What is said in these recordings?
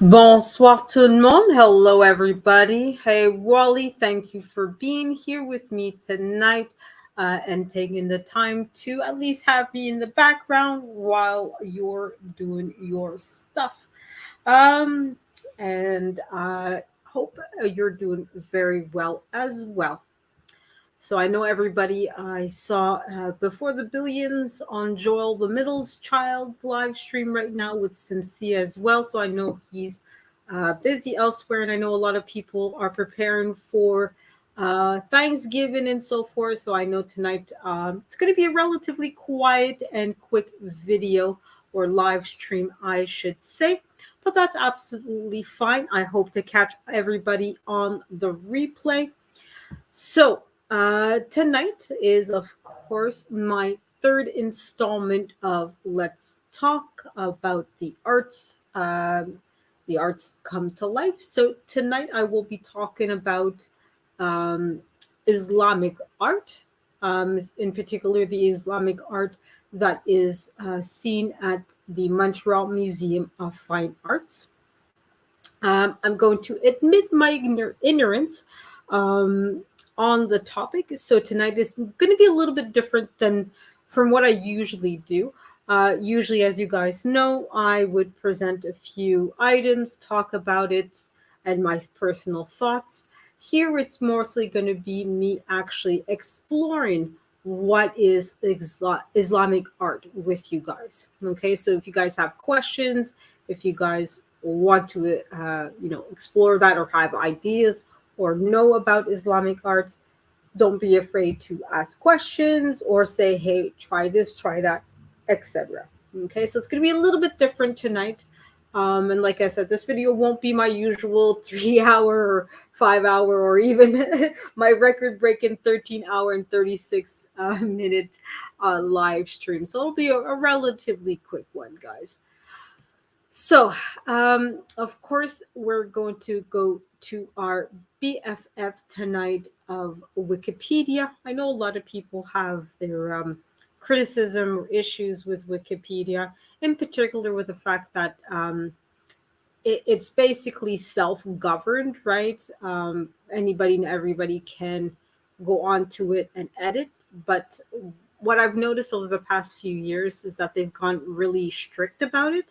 Bonsoir tout le monde. Hello, everybody. Hey, Wally, thank you for being here with me tonight and taking the time to at least have me in the background while you're doing your stuff. Um, and I hope you're doing very well as well. So I know everybody I saw before the billions on Joel the Middle's Child's live stream right now with Simsia as well. So I know he's busy elsewhere, and I know a lot of people are preparing for Thanksgiving and so forth. So I know tonight it's going to be a relatively quiet and quick video or live stream, I should say. But that's absolutely fine. I hope to catch everybody on the replay. So, tonight is, of course, my third installment of Let's Talk about the arts. The arts come to life. So, tonight I will be talking about um, Islamic art, in particular, the Islamic art that is seen at the Montreal Museum of Fine Arts. I'm going to admit my ignorance um, on the topic. So tonight is going to be a little bit different than from what I usually do. Usually, as you guys know, I would present a few items, talk about it, and my personal thoughts. Here, it's mostly going to be me actually exploring what is Islamic art with you guys. Okay, so if you guys have questions, if you guys want to explore that or have ideas or know about Islamic arts, don't be afraid to ask questions or say, hey, try this, try that, etc. Okay, so it's going to be a little bit different tonight. And like I said, this video won't be my usual 3 hour or 5 hour or even my record breaking 13 hour and 36 minute live stream. So it'll be a relatively quick one, guys. So, of course, we're going to go to our BFFs tonight of Wikipedia. I know a lot of people have their criticism or issues with Wikipedia, in particular with the fact that it's basically self-governed, right? Anybody and everybody can go onto it and edit, but what I've noticed over the past few years is that they've gone really strict about it.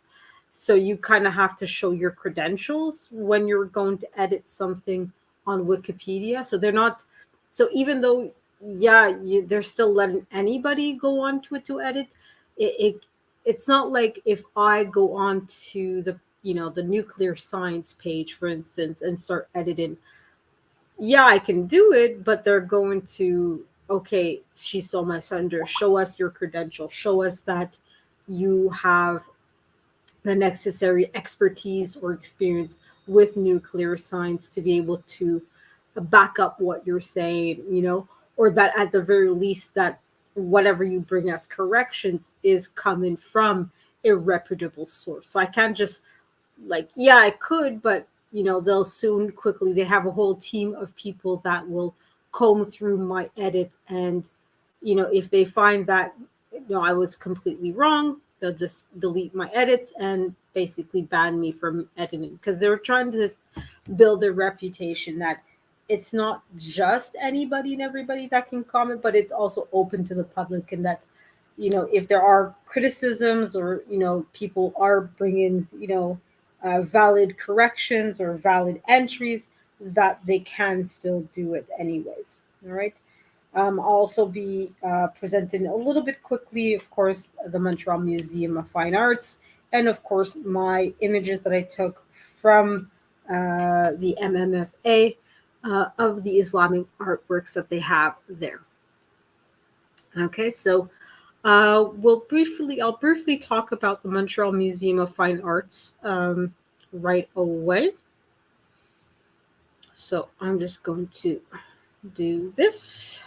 So you kind of have to show your credentials when you're going to edit something on Wikipedia. So they're not, so even though, yeah, they're still letting anybody go onto it to edit, it's not like if I go on to the nuclear science page, for instance, and start editing. Yeah, I can do it, but they're going to, okay, she's so much under, show us your credentials, show us that you have the necessary expertise or experience with nuclear science to be able to back up what you're saying, or that at the very least that whatever you bring as corrections is coming from a reputable source. So I can't just like, yeah, I could, but they'll soon quickly, they have a whole team of people that will comb through my edit, and if they find that I was completely wrong, they'll just delete my edits and basically ban me from editing, because they're trying to build a reputation that it's not just anybody and everybody that can comment, but it's also open to the public, and that if there are criticisms or people are bringing valid corrections or valid entries, that they can still do it anyways. All right. I'll also be presenting a little bit quickly, of course, the Montreal Museum of Fine Arts, and of course, my images that I took from the MMFA of the Islamic artworks that they have there. Okay, so I'll briefly talk about the Montreal Museum of Fine Arts right away. So I'm just going to do this.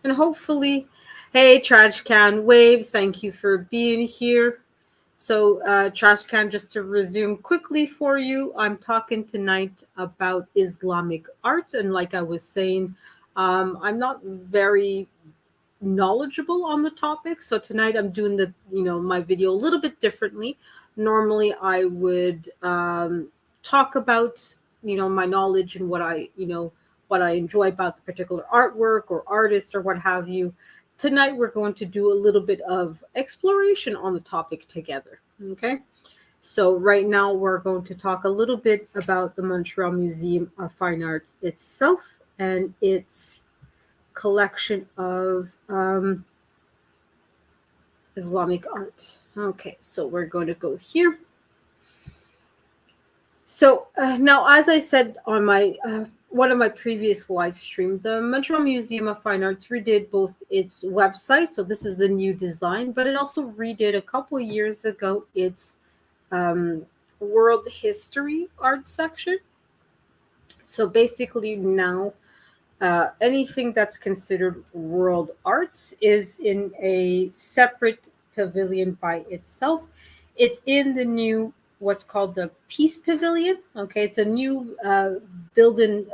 And hopefully, hey, Trash Can Waves, thank you for being here. So, Trash Can, just to resume quickly for you, I'm talking tonight about Islamic art. And like I was saying, I'm not very knowledgeable on the topic. So tonight I'm doing my video a little bit differently. Normally, I would talk about my knowledge and what I enjoy about the particular artwork or artist or what have you. Tonight, we're going to do a little bit of exploration on the topic together. Okay. So right now we're going to talk a little bit about the Montreal Museum of Fine Arts itself and its collection of Islamic art. Okay, so we're going to go here. So now, as I said on my one of my previous live stream, the Montreal Museum of Fine Arts redid both its website, so this is the new design, but it also redid a couple of years ago its um, world history art section. So basically, now anything that's considered world arts is in a separate pavilion by itself. It's in the new what's called the Peace Pavilion. Okay, it's a new building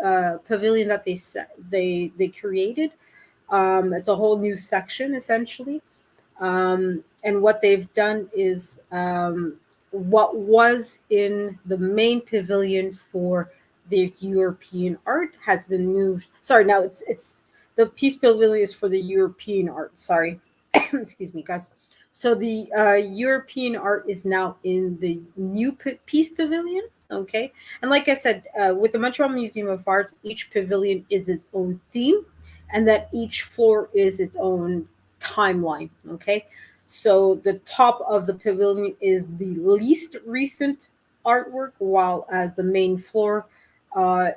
pavilion that they created. It's a whole new section essentially. And what they've done is what was in the main pavilion for the European art has been moved. Sorry, now it's the Peace Pavilion is for the European art. Sorry, excuse me, guys. So the European art is now in the new Peace Pavilion. Okay, and like I said, with the Montreal Museum of Arts, each pavilion is its own theme, and that each floor is its own timeline. Okay, so the top of the pavilion is the least recent artwork, while as the main floor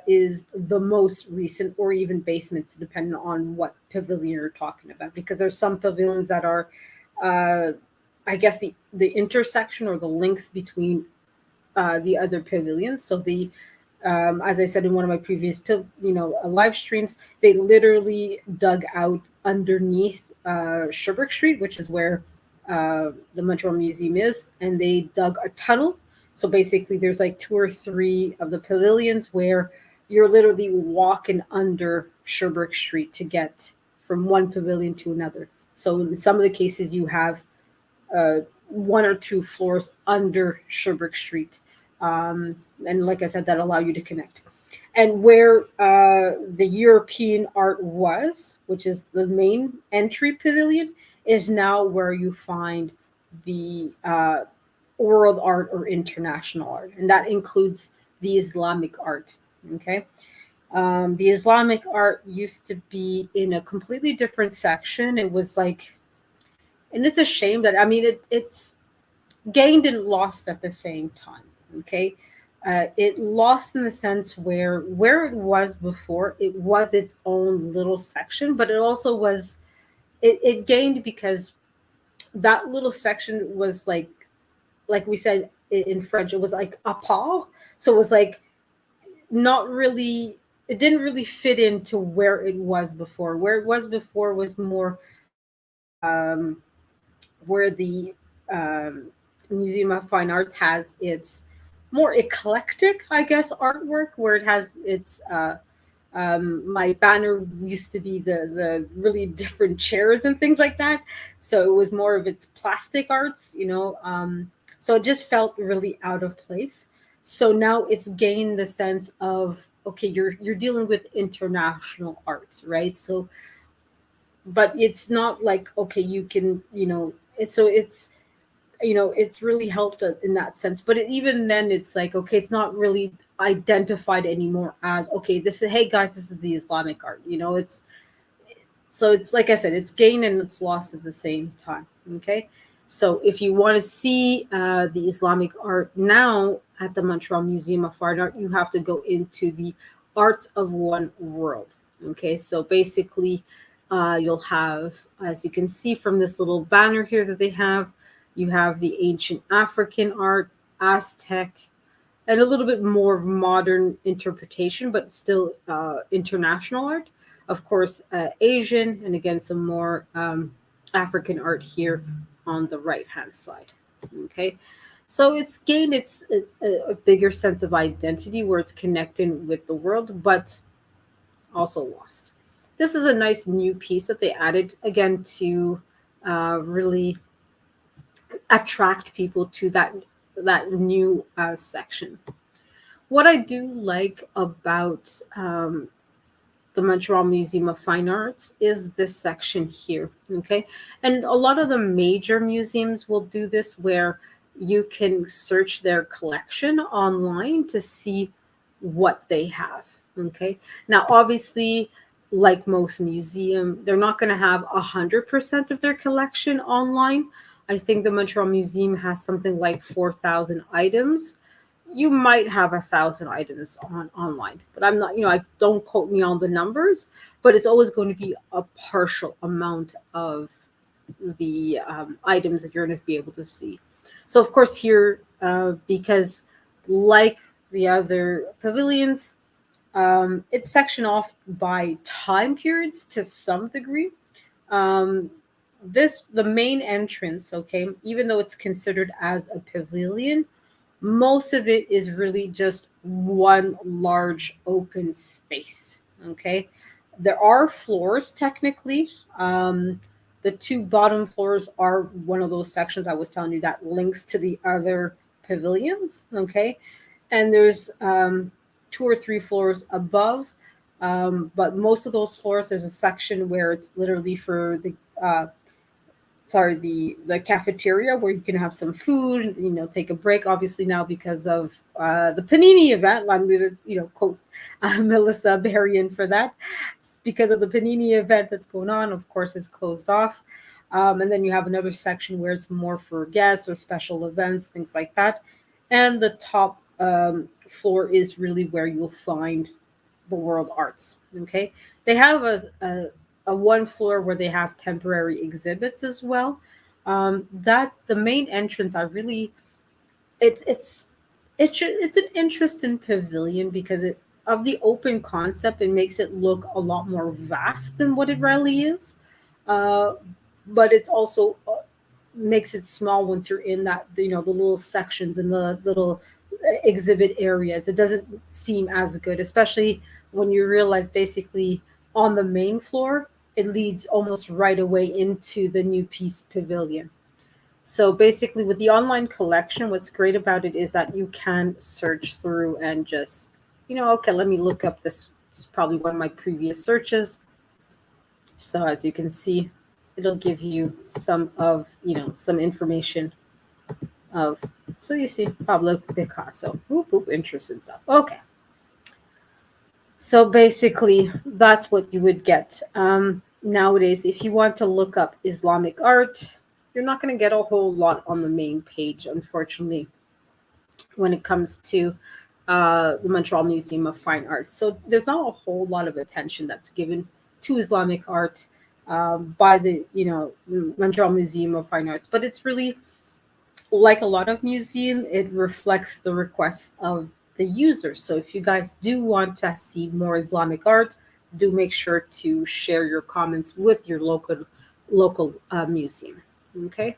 is the most recent, or even basements, depending on what pavilion you're talking about. Because there's some pavilions that are, uh, I guess, the intersection or the links between the other pavilions. So the as I said in one of my previous live streams, they literally dug out underneath Sherbrooke Street, which is where the Montreal Museum is, and they dug a tunnel. So basically, there's like two or three of the pavilions where you're literally walking under Sherbrooke Street to get from one pavilion to another. So in some of the cases, you have uh, one or two floors under Sherbrooke Street. And like I said, that allow you to connect. And where the European art was, which is the main entry pavilion, is now where you find the world art or international art. And that includes the Islamic art. Okay. The Islamic art used to be in a completely different section. It was like, and it's a shame that, I mean, it's gained and lost at the same time. Okay, it lost in the sense where it was before, it was its own little section, but it also was it gained because that little section was like we said in French, it was like a part. So it was like not really. It didn't really fit into where it was before. Where it was before was more um, where the um, Museum of Fine Arts has its more eclectic, I guess, artwork, where it has its. My banner used to be the really different chairs and things like that, so it was more of its plastic arts. So it just felt really out of place. So now it's gained the sense of, okay, you're dealing with international arts, right? So but it's not like, okay, you can, it's really helped in that sense. But even then, it's like, okay, it's not really identified anymore as, okay, this is, hey guys, this is the Islamic art. It's so it's like I said, it's gained and it's lost at the same time. Okay, so if you want to see the Islamic art now at the Montreal Museum of Fine Art, you have to go into the Arts of One World. Okay, so basically, you'll have, as you can see from this little banner here that they have, you have the ancient African art, Aztec, and a little bit more modern interpretation, but still international art. Of course, Asian, and again, some more African art here on the right hand side. Okay, so it's gained it's a bigger sense of identity where it's connecting with the world, but also lost. This is a nice new piece that they added again to really attract people to that that new section. What I do like about the Montreal Museum of Fine Arts is this section here. Okay. And a lot of the major museums will do this where you can search their collection online to see what they have. Okay. Now, obviously, like most museum, they're not going to have 100% of their collection online. I think the Montreal Museum has something like 4,000 items. You might have 1,000 items on online, but I'm not, I don't quote me on the numbers, but it's always going to be a partial amount of the items that you're going to be able to see. So of course here, because like the other pavilions, it's sectioned off by time periods to some degree. um, this the main entrance, okay, even though it's considered as a pavilion, most of it is really just one large open space. Okay. There are floors technically. The two bottom floors are one of those sections I was telling you that links to the other pavilions. Okay. And there's two or three floors above. But most of those floors, there's a section where it's literally for the cafeteria where you can have some food, take a break. Obviously now because of the panini event, I'm gonna quote Melissa Berrien for that. It's because of the panini event that's going on, of course it's closed off. And then you have another section where it's more for guests or special events, things like that. And the top floor is really where you'll find the world arts. Okay. They have a one floor where they have temporary exhibits as well. That the main entrance, I really, it's it's an interesting pavilion because it of the open concept. It makes it look a lot more vast than what it really is. Uh, but it's also makes it small once you're in that, the little sections and the little exhibit areas. It doesn't seem as good, especially when you realize basically on the main floor it leads almost right away into the new piece pavilion. So basically with the online collection, what's great about it is that you can search through and just, okay, let me look up this. It's probably one of my previous searches. So as you can see, it'll give you some of, some information of, so you see Pablo Picasso. Whoop, whoop, interesting stuff. Okay. So basically, that's what you would get. Nowadays, if you want to look up Islamic art, you're not going to get a whole lot on the main page, unfortunately, when it comes to the Montreal Museum of Fine Arts. So there's not a whole lot of attention that's given to Islamic art by the Montreal Museum of Fine Arts, but it's really like a lot of museum. It reflects the requests of the users. So if you guys do want to see more Islamic art, do make sure to share your comments with your local museum. Okay.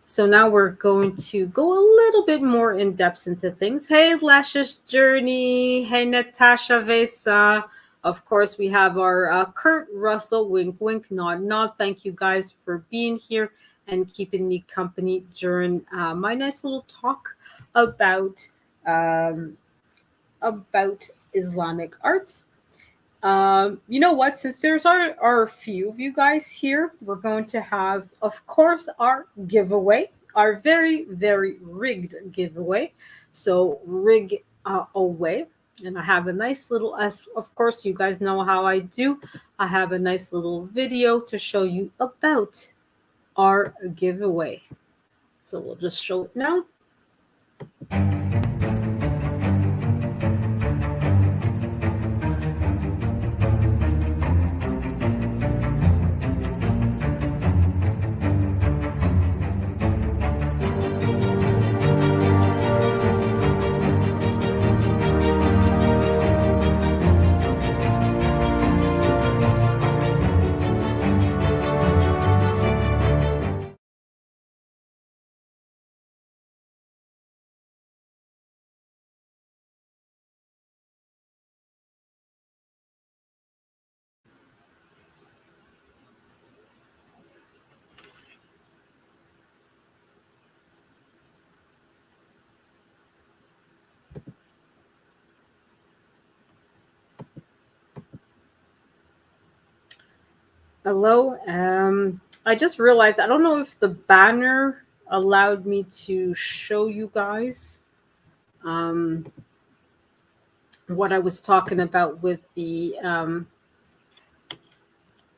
So now we're going to go a little bit more in depth into things. Hey, Lashes Journey. Hey, Natasha Vesa. Of course, we have our Kurt Russell, wink, wink, nod, nod. Thank you guys for being here and keeping me company during my nice little talk about um, about Islamic arts. You know what? Since there's are a few of you guys here, we're going to have, of course, our giveaway, our very, very rigged giveaway. So rig away. And I have a nice little, as of course, you guys know how I do. I have a nice little video to show you about our giveaway. So we'll just show it now. Hello. I just realized I don't know if the banner allowed me to show you guys um, what I was talking about with the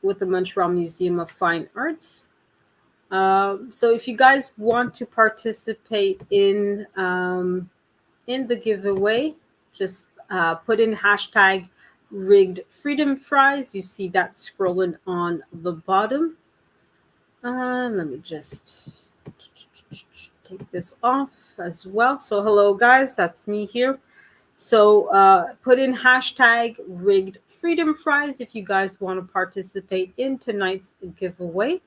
Montreal Museum of Fine Arts. So if you guys want to participate in the giveaway, just put in hashtag rigged freedom fries. You see that scrolling on the bottom. Let me just take this off as well. So hello guys, that's me here. So put in hashtag rigged freedom fries if you guys want to participate in tonight's giveaway.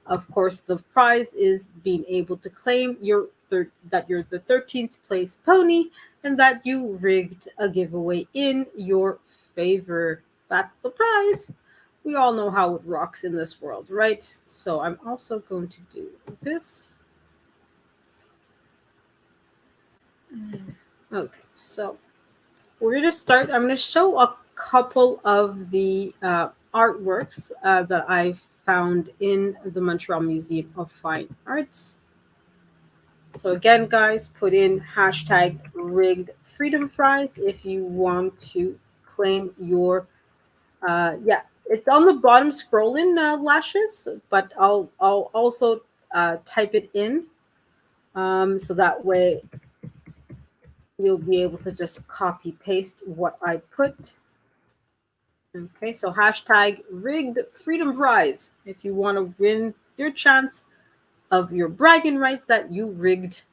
Of course, the prize is being able to claim that you're the 13th place pony and that you rigged a giveaway in your favor. That's the prize. We all know how it rocks in this world, right? So I'm also going to do this. Okay, so we're going to start. I'm going to show a couple of the artworks that I've found in the Montreal Museum of Fine Arts. So again, guys, put in hashtag rigged freedom fries if you want to claim your yeah. It's on the bottom scrolling lashes, but I'll also type it in so that way you'll be able to just copy paste what I put. Okay, so hashtag rigged freedom fries if you want to win your chance of your bragging rights that you rigged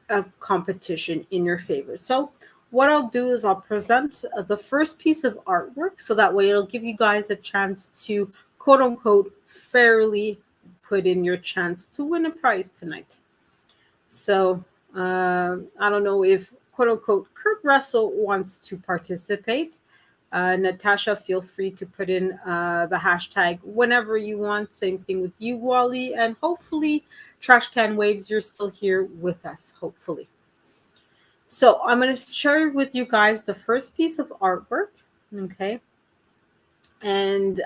a competition in your favor. So what I'll do is I'll present the first piece of artwork so that way it'll give you guys a chance to quote unquote fairly put in your chance to win a prize tonight. So I don't know if quote unquote Kurt Russell wants to participate. Natasha, feel free to put in the hashtag whenever you want. Same thing with you, Wally. And hopefully, Trash Can Waves, you're still here with us, hopefully. So I'm going to share with you guys the first piece of artwork. Okay. And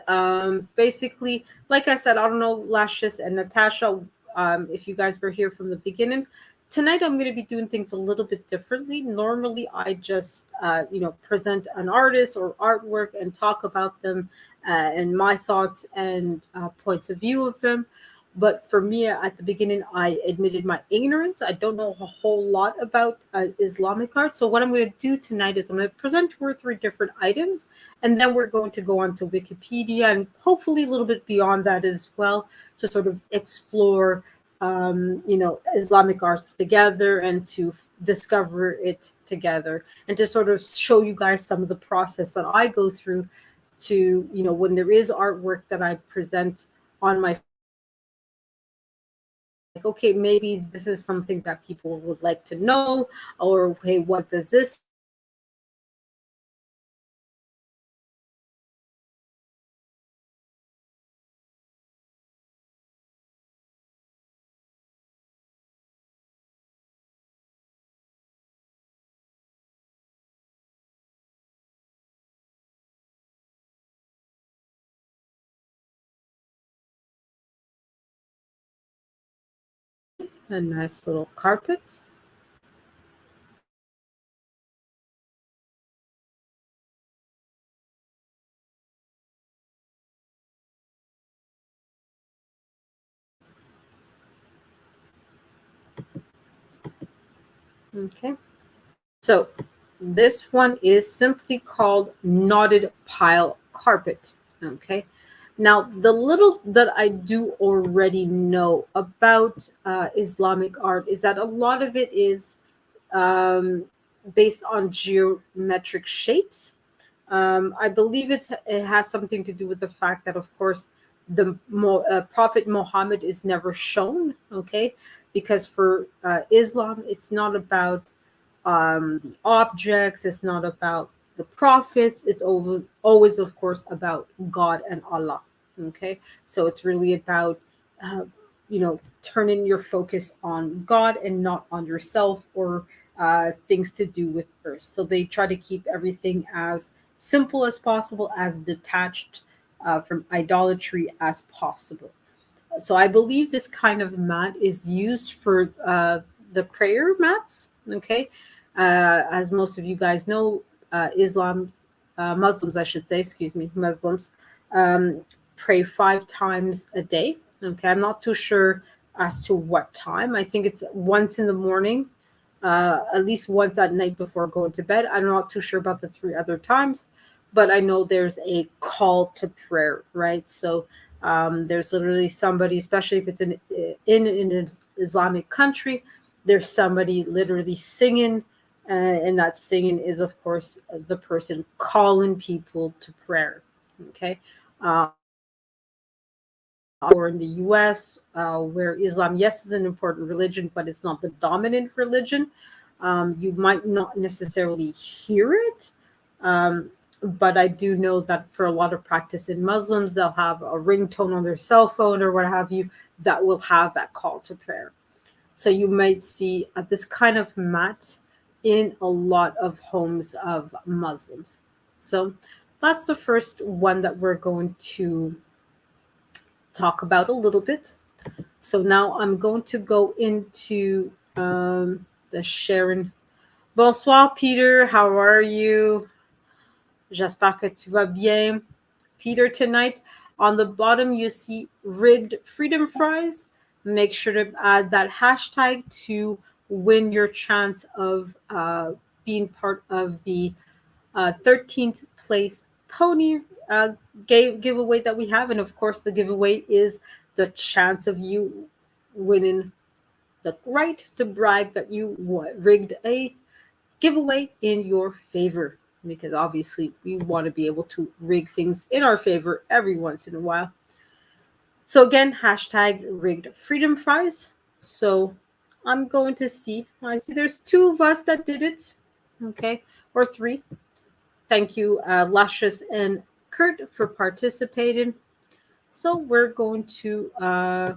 basically, like I said, I don't know, Lashes and Natasha, if you guys were here from the beginning. Tonight, I'm going to be doing things a little bit differently. Normally, I just, present an artist or artwork and talk about them and my thoughts and points of view of them. But for me, at the beginning, I admitted my ignorance. I don't know a whole lot about Islamic art. So, what I'm going to do tonight is I'm going to present two or three different items, and then we're going to go on to Wikipedia and hopefully a little bit beyond that as well to sort of explore, Islamic arts together and to discover it together and to sort of show you guys some of the process that I go through to, when there is artwork that I present on my like, okay, maybe this is something that people would like to know, or okay, what does this a nice little carpet. Okay. So this one is simply called knotted pile carpet. Okay. Now, the little that I do already know about Islamic art is that a lot of it is um, based on geometric shapes. I believe it has something to do with the fact that, of course, Prophet Muhammad is never shown, okay? Because for Islam, it's not about the objects, it's not about the prophets, it's always, of course, about God and Allah, okay? So it's really about, turning your focus on God and not on yourself or things to do with earth. So they try to keep everything as simple as possible, as detached from idolatry as possible. So I believe this kind of mat is used for the prayer mats. Okay, as most of you guys know, Muslims, I should say, excuse me, Muslims um, pray 5 times a day. Okay, I'm not too sure as to what time. I think it's once in the morning, at least once at night before going to bed. I'm not too sure about the 3 other times, but I know there's a call to prayer, right? So there's literally somebody, especially if it's in an Islamic country, there's somebody literally singing, and that singing is, of course, the person calling people to prayer. Okay, or in the U.S., where Islam, yes, is an important religion, but it's not the dominant religion. You might not necessarily hear it, um, but I do know that for a lot of practice in Muslims, they'll have a ringtone on their cell phone or what have you that will have that call to prayer. So you might see this kind of mat in a lot of homes of Muslims. So that's the first one that we're going to talk about a little bit. So now I'm going to go into the Sharon. Bonsoir, Peter. How are you? J'espère que tu vas bien. Peter, tonight on the bottom you see rigged freedom fries. Make sure to add that hashtag to win your chance of being part of the 13th place pony giveaway that we have. And of course, the giveaway is the chance of you winning the right to brag that you rigged a giveaway in your favor. Because obviously, we want to be able to rig things in our favor every once in a while. So, again, hashtag rigged freedom fries. So, I'm going to see. I see there's 2 of us that did it. Okay. Or 3. Thank you, Luscious and Kurt, for participating. So we're going to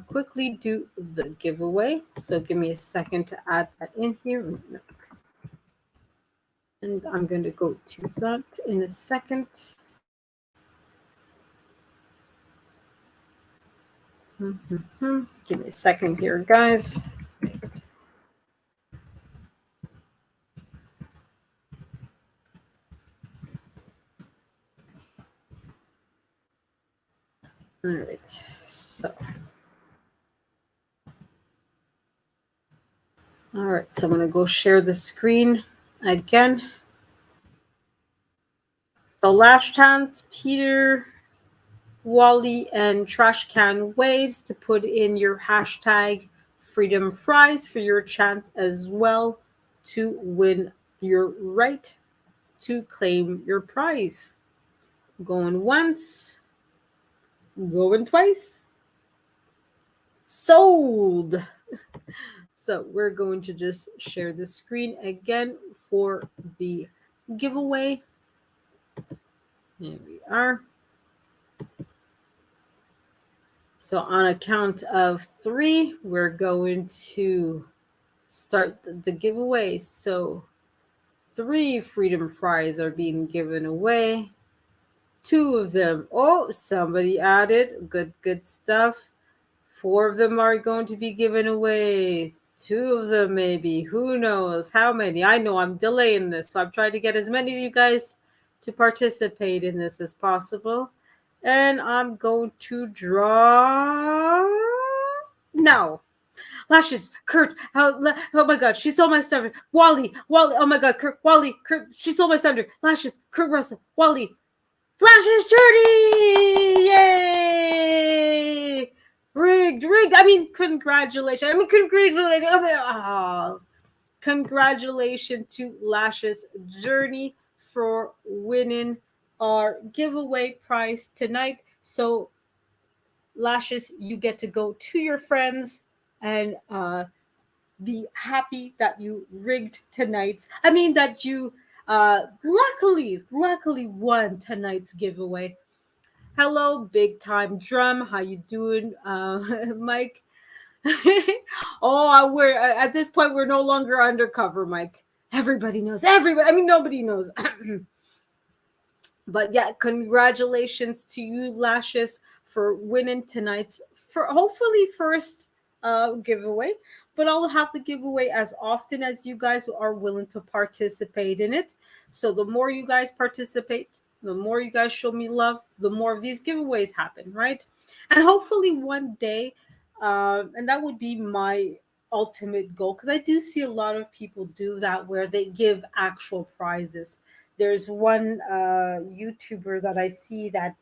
quickly do the giveaway. So give me a second to add that in here. And I'm going to go to that in a second. Give me a second here, guys. All right. So. All right. So I'm going to go share the screen again. The last chance, Peter, Wally, and Trash Can Waves to put in your hashtag Freedom Fries for your chance as well to win your right to claim your prize. Going once, going twice. Sold. So we're going to just share the screen again for the giveaway. Here we are. So on a count of 3, we're going to start the giveaway. So 3 freedom fries are being given away. 2 of them. Oh, somebody added. Good stuff. 4 of them are going to be given away. 2 of them, maybe. Who knows how many? I know I'm delaying this, so I'm trying to get as many of you guys to participate in this as possible. And I'm going to draw now. Lashes, Kurt, oh my God, she stole my thunder. Wally, oh my God, Kurt, Wally, Kurt, she stole my thunder. Lashes, Kurt Russell, Wally, Lashes journey! Yay! Rigged. I mean, congratulations. Congratulations to Lashes Journey for winning our giveaway prize tonight. So, Lashes, you get to go to your friends and be happy that you rigged tonight's. I mean, that you luckily won tonight's giveaway. Hello, big time drum. How you doing, Mike? We're at this point we're no longer undercover, Mike. Everybody knows. Everybody. I mean, nobody knows. But yeah, congratulations to you, Lashes, for winning tonight's for hopefully first giveaway. But I'll have the giveaway as often as you guys are willing to participate in it. So the more you guys participate, the more you guys show me love, the more of these giveaways happen, right? And hopefully one day, and that would be my ultimate goal, because I do see a lot of people do that where they give actual prizes. There's one YouTuber that I see that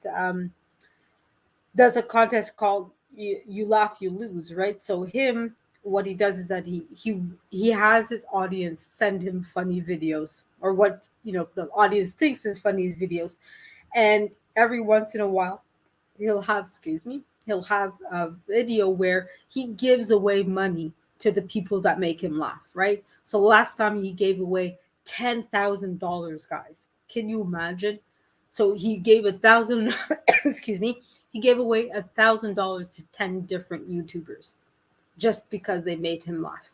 does a contest called you Laugh You Lose, right? So him, what he does is that he has his audience send him funny videos, or what the audience thinks is funny videos, and every once in a while he'll have, excuse me, he'll have a video where he gives away money to the people that make him laugh, right? So last time he gave away $10,000, guys. Can you imagine? So he gave 1,000, excuse me, he gave away $1,000 to 10 different YouTubers just because they made him laugh.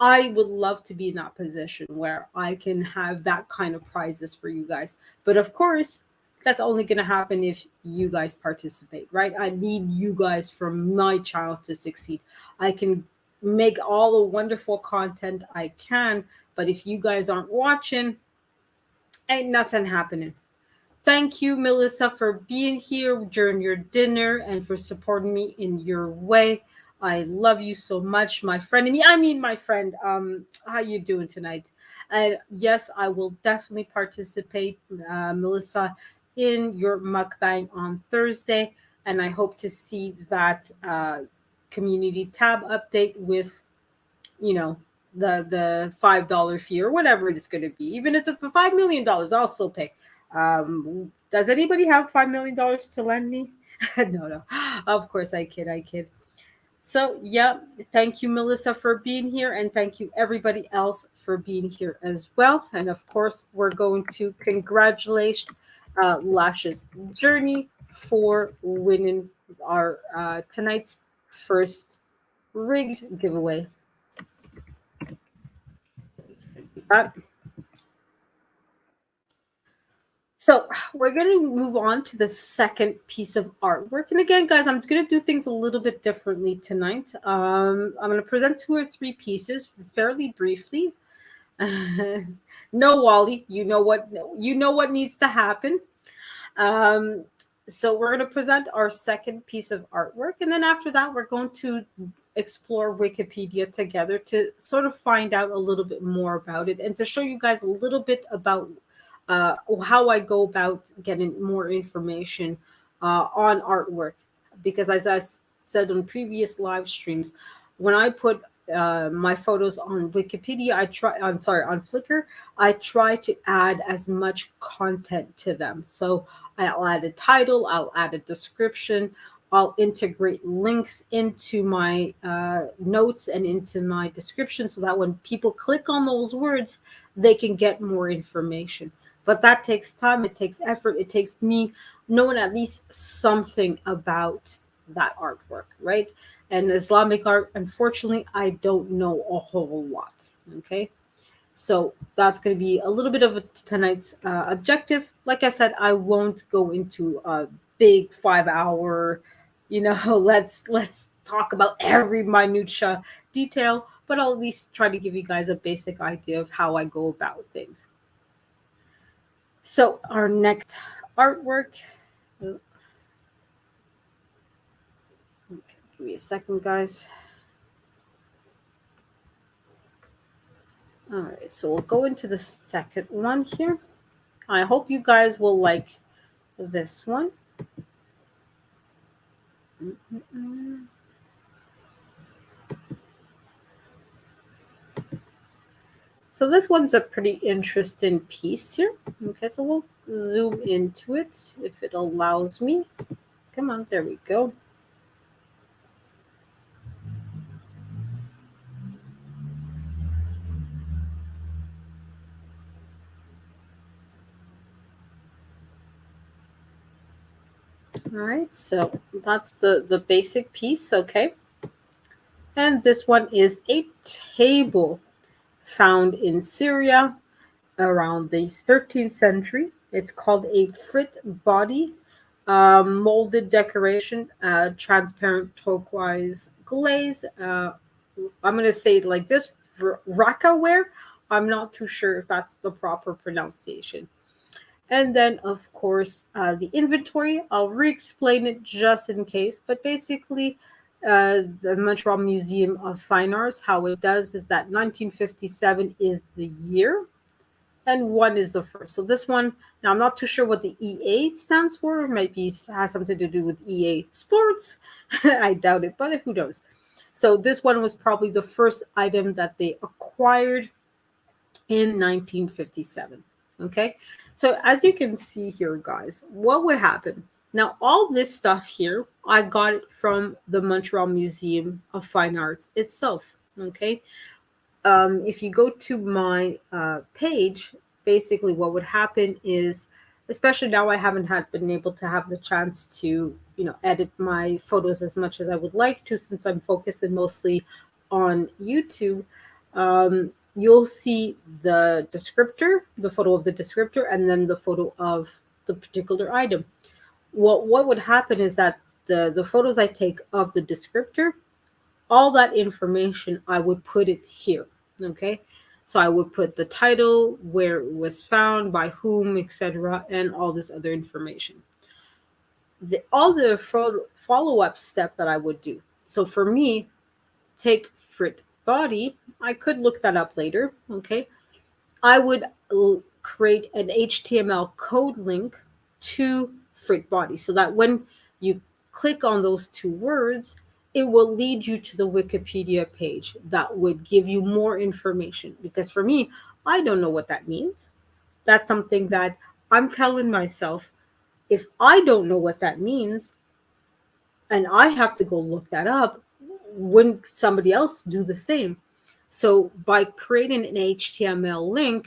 I would love to be in that position where I can have that kind of prizes for you guys. But of course, that's only going to happen if you guys participate, right? I need you guys for my channel to succeed. I can make all the wonderful content I can, but if you guys aren't watching, ain't nothing happening. Thank you, Melissa, for being here during your dinner and for supporting me in your way. I love you so much, my friend. I mean, my friend. How you doing tonight? And yes, I will definitely participate, Melissa, in your mukbang on Thursday. And I hope to see that community tab update with the $5 fee or whatever it is going to be. Even if it's for $5 million, I'll still pay. Does anybody have $5 million to lend me? No, no. Of course I kid, I kid. So yeah, thank you, Melissa, for being here, and thank you everybody else for being here as well. And of course, we're going to congratulate Lash's Journey for winning our tonight's first rigged giveaway. Uh, So we're going to move on to the second piece of artwork. And again, guys, I'm going to do things a little bit differently tonight. I'm going to present two or three pieces fairly briefly. No, Wally, you know what needs to happen. Um, so we're going to present our second piece of artwork, and then after that, we're going to explore Wikipedia together to sort of find out a little bit more about it and to show you guys a little bit about how I go about getting more information on artwork. Because as said on previous live streams, when I put my photos on Wikipedia, I'm sorry, on Flickr, I try to add as much content to them. So I'll add a title, I'll add a description, I'll integrate links into my notes and into my description so that when people click on those words, they can get more information. But that takes time, it takes effort, it takes me knowing at least something about that artwork, right? And Islamic art, unfortunately, I don't know a whole lot. Okay. So that's going to be a little bit of tonight's objective. Like I said, I won't go into a big 5 hour, let's talk about every minutia detail, but I'll at least try to give you guys a basic idea of how I go about things. So our next artwork. Okay, give me a second, guys. All right, so we'll go into the second one here. I hope you guys will like this one. So this one's a pretty interesting piece here. Okay, so we'll zoom into it if it allows me. Come on, there we go. All right, so that's the basic piece, okay? And this one is a table found in Syria around the 13th century. It's called a frit body, molded decoration, transparent turquoise glaze. I'm going to say it like this, raka ware. I'm not too sure if that's the proper pronunciation. And then, of course, the inventory. I'll re explain it just in case. But basically, the Montreal Museum of Fine Arts, how it does is that 1957 is the year and one is the first. So this one, now I'm not too sure what the EA stands for. It might be has something to do with EA Sports. I doubt it, but who knows? So this one was probably the first item that they acquired in 1957. Okay, so as you can see here, guys, what would happen? Now, all this stuff here, I got it from the Montreal Museum of Fine Arts itself. Okay, if you go to my page, basically what would happen is, especially now I haven't had been able to have the chance to, edit my photos as much as I would like to, since I'm focusing mostly on YouTube. You'll see the descriptor, the photo of the descriptor, and then the photo of the particular item. What would happen is that the photos I take of the descriptor, all that information, I would put it here. Okay, so I would put the title, where it was found, by whom, etc., and all this other information. All the follow-up step that I would do. So for me, take frit body, I could look that up later. Okay, I would create an HTML code link to frit body, so that when you click on those two words, it will lead you to the Wikipedia page that would give you more information. Because for me, I don't know what that means. That's something that I'm telling myself, if I don't know what that means and I have to go look that up, wouldn't somebody else do the same? So by creating an HTML link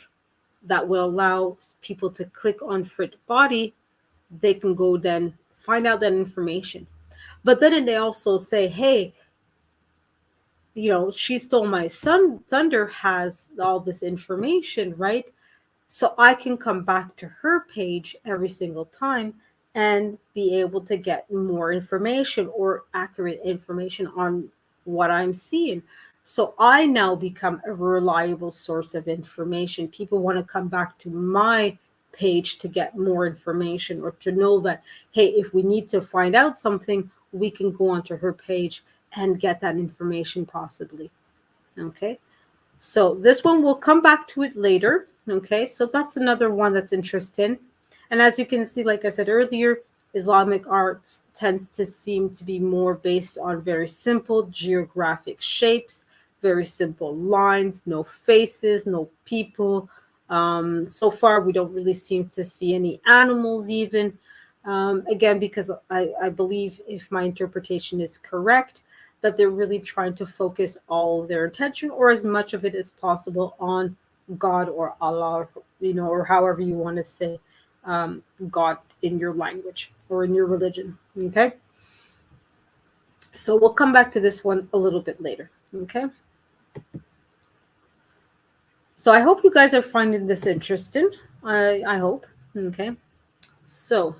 that will allow people to click on frit body, they can go then find out that information. But then they also say, hey, She Stole My Son Thunder has all this information, right? So I can come back to her page every single time and be able to get more information or accurate information on what I'm seeing. So I now become a reliable source of information. People want to come back to my page to get more information, or to know that, hey, if we need to find out something, we can go onto her page and get that information possibly. Okay. So this one, we'll come back to it later. Okay, so that's another one that's interesting. And as you can see, like I said earlier, Islamic arts tends to seem to be more based on very simple geographic shapes, very simple lines, no faces, no people. So far, we don't really seem to see any animals even. Again, because I believe, if my interpretation is correct, that they're really trying to focus all of their attention, or as much of it as possible, on God or Allah, or however you want to say God in your language or in your religion. Okay. So we'll come back to this one a little bit later. Okay. So I hope you guys are finding this interesting. I hope. Okay. So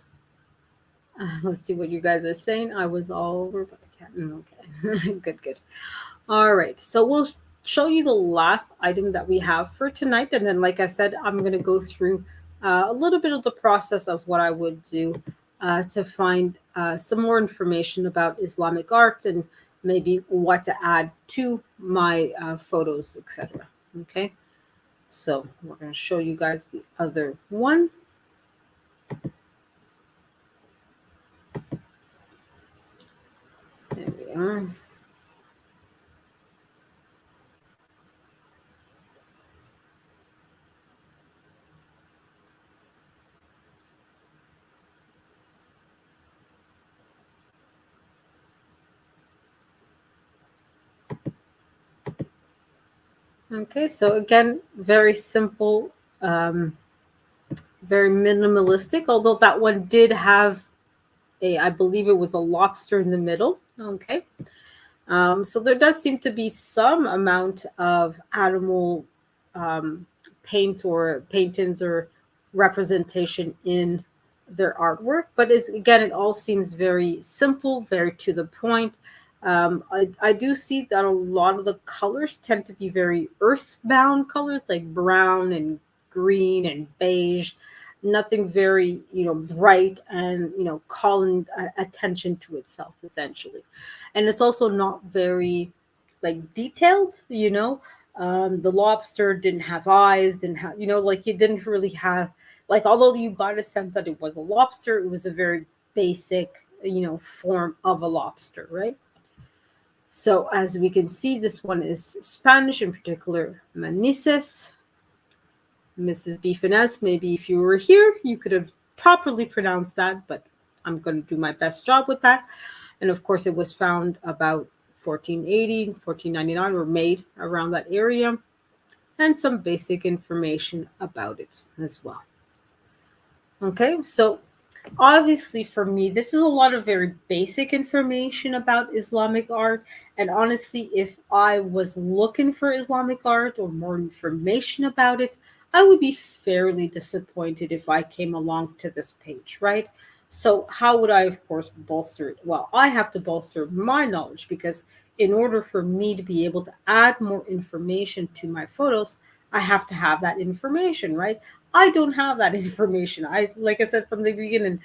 let's see what you guys are saying. I was all over, but I can't. Okay. Good, good. All right. So we'll show you the last item that we have for tonight. And then, like I said, I'm going to go through a little bit of the process of what I would do to find some more information about Islamic art, and maybe what to add to my photos, etc. Okay. So we're going to show you guys the other one. There we are. Okay, so again, very simple, very minimalistic, although that one did have I believe it was a lobster in the middle. Okay. So there does seem to be some amount of animal um, paint or paintings or representation in their artwork. But it's, again, it all seems very simple, very to the point. I do see that a lot of the colors tend to be very earthbound colors, like brown and green and beige. Nothing very, bright and, calling attention to itself, essentially. And it's also not very, like, detailed. The lobster didn't have eyes, didn't have, like, it didn't really have, like, although you got a sense that it was a lobster, it was a very basic, form of a lobster, right? So as we can see, this one is Spanish, in particular, manises. Mrs. Beefiness, maybe if you were here, you could have properly pronounced that, but I'm going to do my best job with that. And of course, it was found about 1480, 1499, or made around that area, and some basic information about it as well. Okay, so obviously for me, this is a lot of very basic information about Islamic art. And honestly, if I was looking for Islamic art or more information about it, I would be fairly disappointed if I came along to this page, right? So how would I, of course, bolster it? Well, I have to bolster my knowledge, because in order for me to be able to add more information to my photos, I have to have that information, right? I don't have that information. Like I said from the beginning,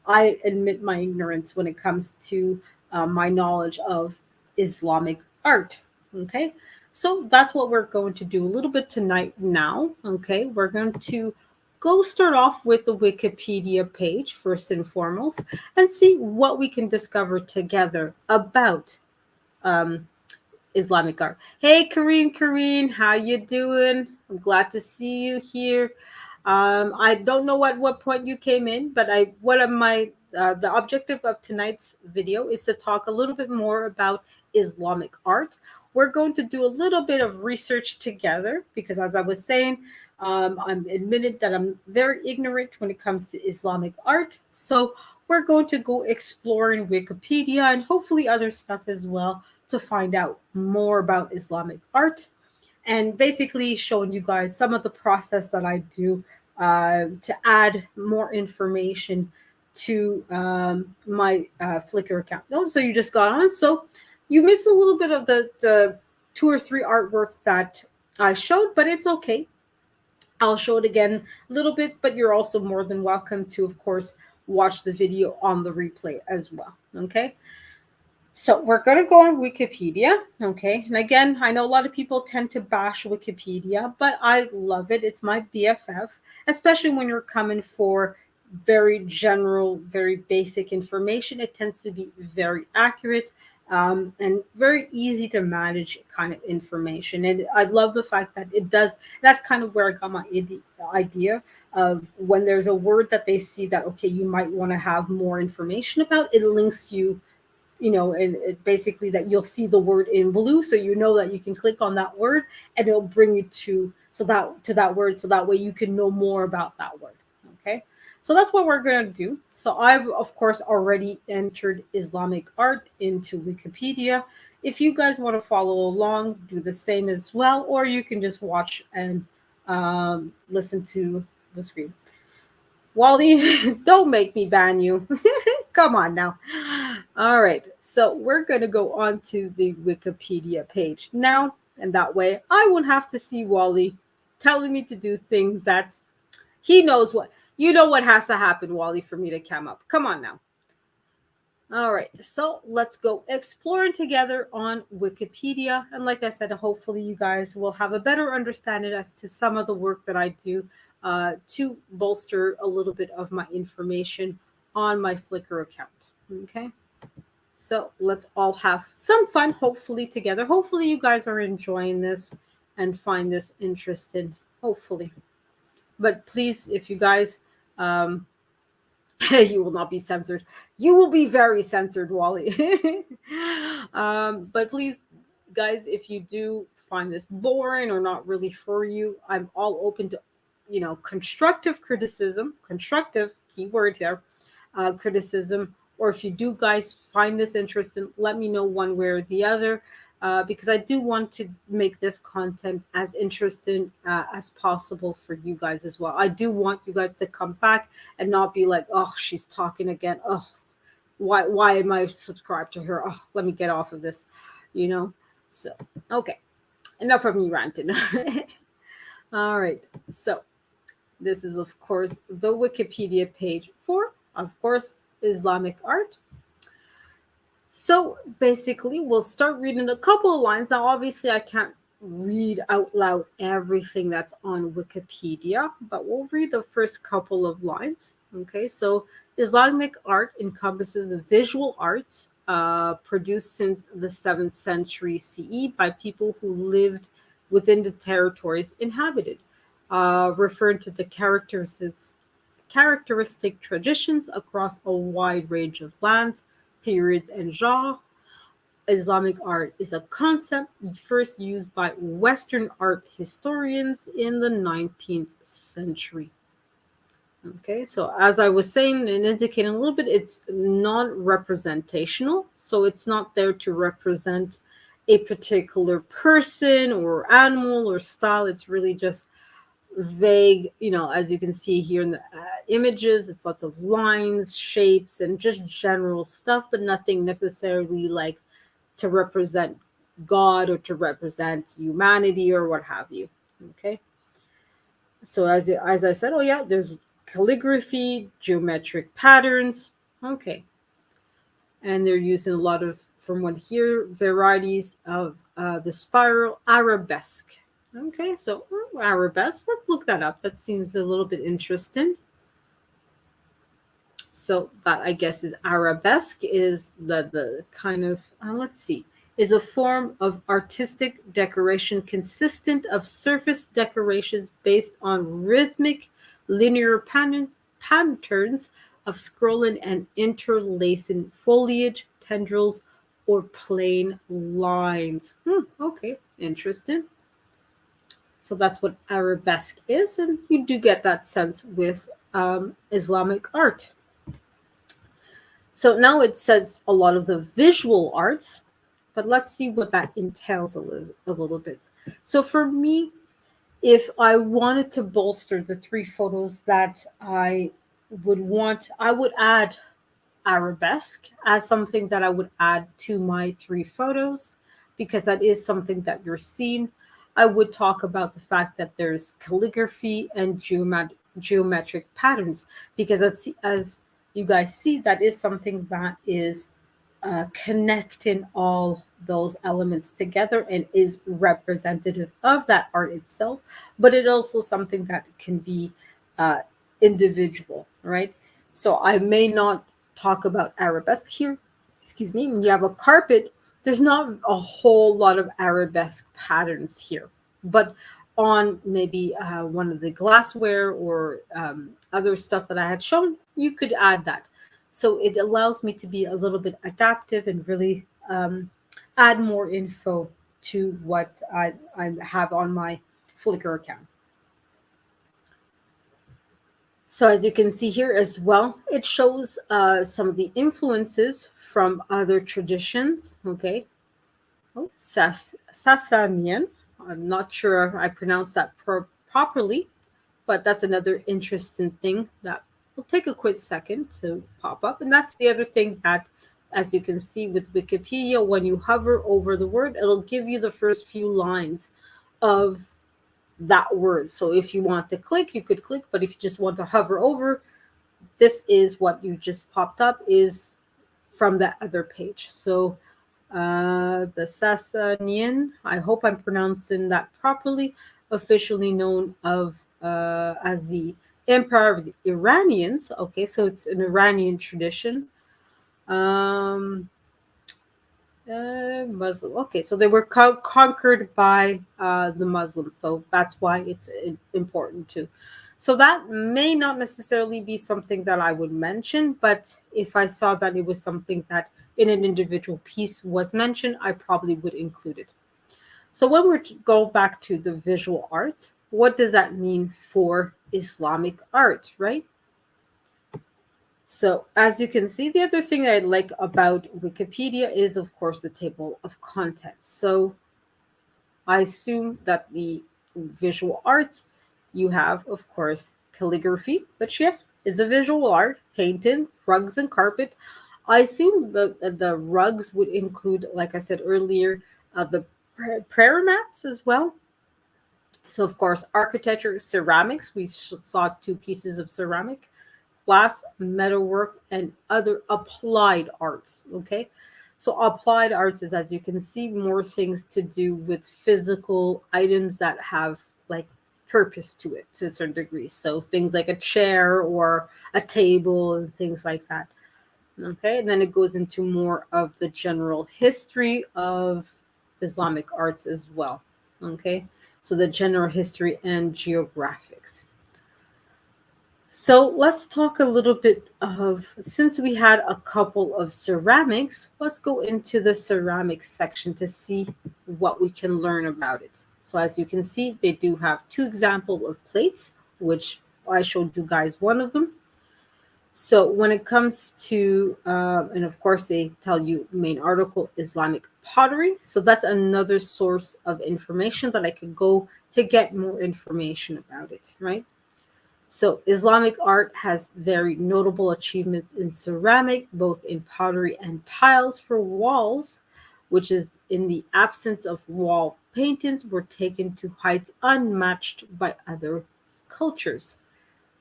I admit my ignorance when it comes to my knowledge of Islamic art. Okay, so that's what we're going to do a little bit tonight. Now, okay, we're going to go start off with the Wikipedia page first and foremost, and see what we can discover together about um, Islamic art. Hey, Kareen, how you doing? I'm glad to see you here. I don't know at what point you came in, but what am my the objective of tonight's video is to talk a little bit more about Islamic art. We're going to do a little bit of research together, because, as I was saying, I'm admitted that I'm very ignorant when it comes to Islamic art. So we're going to go exploring Wikipedia and hopefully other stuff as well, to find out more about Islamic art, and basically showing you guys some of the process that I do to add more information to my Flickr account. No, so you just got on, so you missed a little bit of the two or three artworks that I showed, but it's okay. I'll show it again a little bit, but you're also more than welcome to, of course, watch the video on the replay as well. Okay. So we're going to go on Wikipedia, okay? And again, I know a lot of people tend to bash Wikipedia, but I love it. It's my BFF, especially when you're coming for very general, very basic information. It tends to be very accurate and very easy to manage kind of information. And I love the fact that it does. That's kind of where I got my idea of, when there's a word that they see that, okay, you might want to have more information about, it links you, and it basically that you'll see the word in blue, so you know that you can click on that word and it'll bring you to that word, so that way you can know more about that word. Okay, so that's what we're going to do. So I've, of course, already entered Islamic art into Wikipedia. If you guys want to follow along, do the same as well, or you can just watch and listen to the screen. Wally, don't make me ban you. Come on now. All right. So we're going to go on to the Wikipedia page now. And that way I won't have to see Wally telling me to do things that he knows what. You know what has to happen, Wally, for me to come up. Come on now. All right. So let's go exploring together on Wikipedia. And like I said, hopefully you guys will have a better understanding as to some of the work that I do to bolster a little bit of my information on my Flickr account. Okay, so let's all have some fun, hopefully, together. Hopefully you guys are enjoying this and find this interesting, hopefully. But please, if you guys, you will not be censored. You will be very censored, Wally. But please, guys, if you do find this boring or not really for you, I'm all open to, constructive criticism, constructive keyword here, criticism. Or if you do guys find this interesting, let me know one way or the other. because I do want to make this content as interesting as possible for you guys as well. I do want you guys to come back and not be like, oh, she's talking again. Oh, why am I subscribed to her? Oh, let me get off of this, you know. So okay, enough of me ranting. All right, so this is of course the Wikipedia page for, of course, Islamic art. So basically, we'll start reading a couple of lines. Now, obviously, I can't read out loud everything that's on Wikipedia, but we'll read the first couple of lines. Okay, so Islamic art encompasses the visual arts produced since the 7th century CE by people who lived within the territories inhabited, referring to the characteristic traditions across a wide range of lands, periods, and genres. Islamic art is a concept first used by Western art historians in the 19th century. Okay, so as I was saying and indicating a little bit, it's non-representational. So it's not there to represent a particular person or animal or style. It's really just vague, as you can see here in the images. It's lots of lines, shapes, and just general stuff, but nothing necessarily like to represent God or to represent humanity or what have you. Okay, so as I said, oh yeah, there's calligraphy, geometric patterns. Okay, and they're using a lot of, from what here, varieties of the spiral arabesque. Okay, so arabesque, let's look that up. That seems a little bit interesting. So that, I guess, is arabesque, is the kind of, let's see, is a form of artistic decoration consistent of surface decorations based on rhythmic linear patterns of scrolling and interlacing foliage, tendrils, or plain lines. Okay, interesting. So that's what arabesque is, and you do get that sense with Islamic art. So now it says a lot of the visual arts, but let's see what that entails a little bit. So for me, if I wanted to bolster the 3 photos that I would want, I would add arabesque as something that I would add to my 3 photos, because that is something that you're seeing. I would talk about the fact that there's calligraphy and geometric patterns, because as you guys see, that is something that is connecting all those elements together and is representative of that art itself, but it also something that can be uh, individual, right? So I may not talk about arabesque here. Excuse me. When you have a carpet, there's not a whole lot of arabesque patterns here, but on maybe one of the glassware or other stuff that I had shown, you could add that. So it allows me to be a little bit adaptive and really add more info to what I have on my Flickr account. So as you can see here as well, it shows some of the influences from other traditions. Okay. Oh, Sasanian. I'm not sure if I pronounced that properly, but that's another interesting thing that will take a quick second to pop up. And that's the other thing that, as you can see with Wikipedia, when you hover over the word, it'll give you the first few lines of that word. So if you want to click, you could click, but if you just want to hover over, this is what you just popped up is from that other page. So the Sasanian, I hope I'm pronouncing that properly, officially known as the Empire of the Iranians. Okay, so it's an Iranian tradition. Muslim. Okay, so they were conquered by the Muslims, so that's why it's important too. So that may not necessarily be something that I would mention, but if I saw that it was something that in an individual piece was mentioned, I probably would include it. So when we go back to the visual arts, what does that mean for Islamic art, right? So, as you can see, the other thing that I like about Wikipedia is, of course, the table of contents. So, I assume that the visual arts you have, of course, calligraphy, which, yes, is a visual art, painting, rugs, and carpet. I assume the rugs would include, like I said earlier, the prayer mats as well. So, of course, architecture, ceramics. We saw two pieces of ceramic, glass, metalwork, and other applied arts. Okay. So, applied arts is, as you can see, more things to do with physical items that have like purpose to it to a certain degree. So, things like a chair or a table and things like that. Okay. And then it goes into more of the general history of Islamic arts as well. Okay. So, the general history and geographics. So let's talk a little bit of, since we had a couple of ceramics, let's go into the ceramics section to see what we can learn about it. So as you can see, they do have two examples of plates, which I showed you guys one of them. So when it comes to, and of course they tell you main article, Islamic pottery. So that's another source of information that I could go to get more information about it, right? So, Islamic art has very notable achievements in ceramic, both in pottery and tiles for walls, which is in the absence of wall paintings, were taken to heights unmatched by other cultures.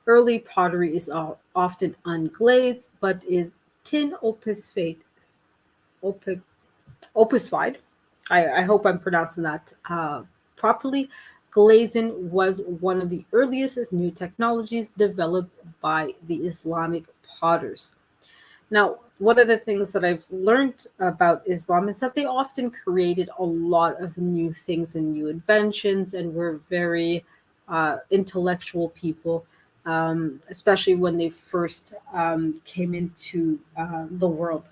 Early pottery is often unglazed, but is tin opi- opusfied. I hope I'm pronouncing that properly. Glazing was one of the earliest new technologies developed by the Islamic potters. Now, one of the things that I've learned about Islam is that they often created a lot of new things and new inventions, and were very intellectual people, especially when they first came into the world.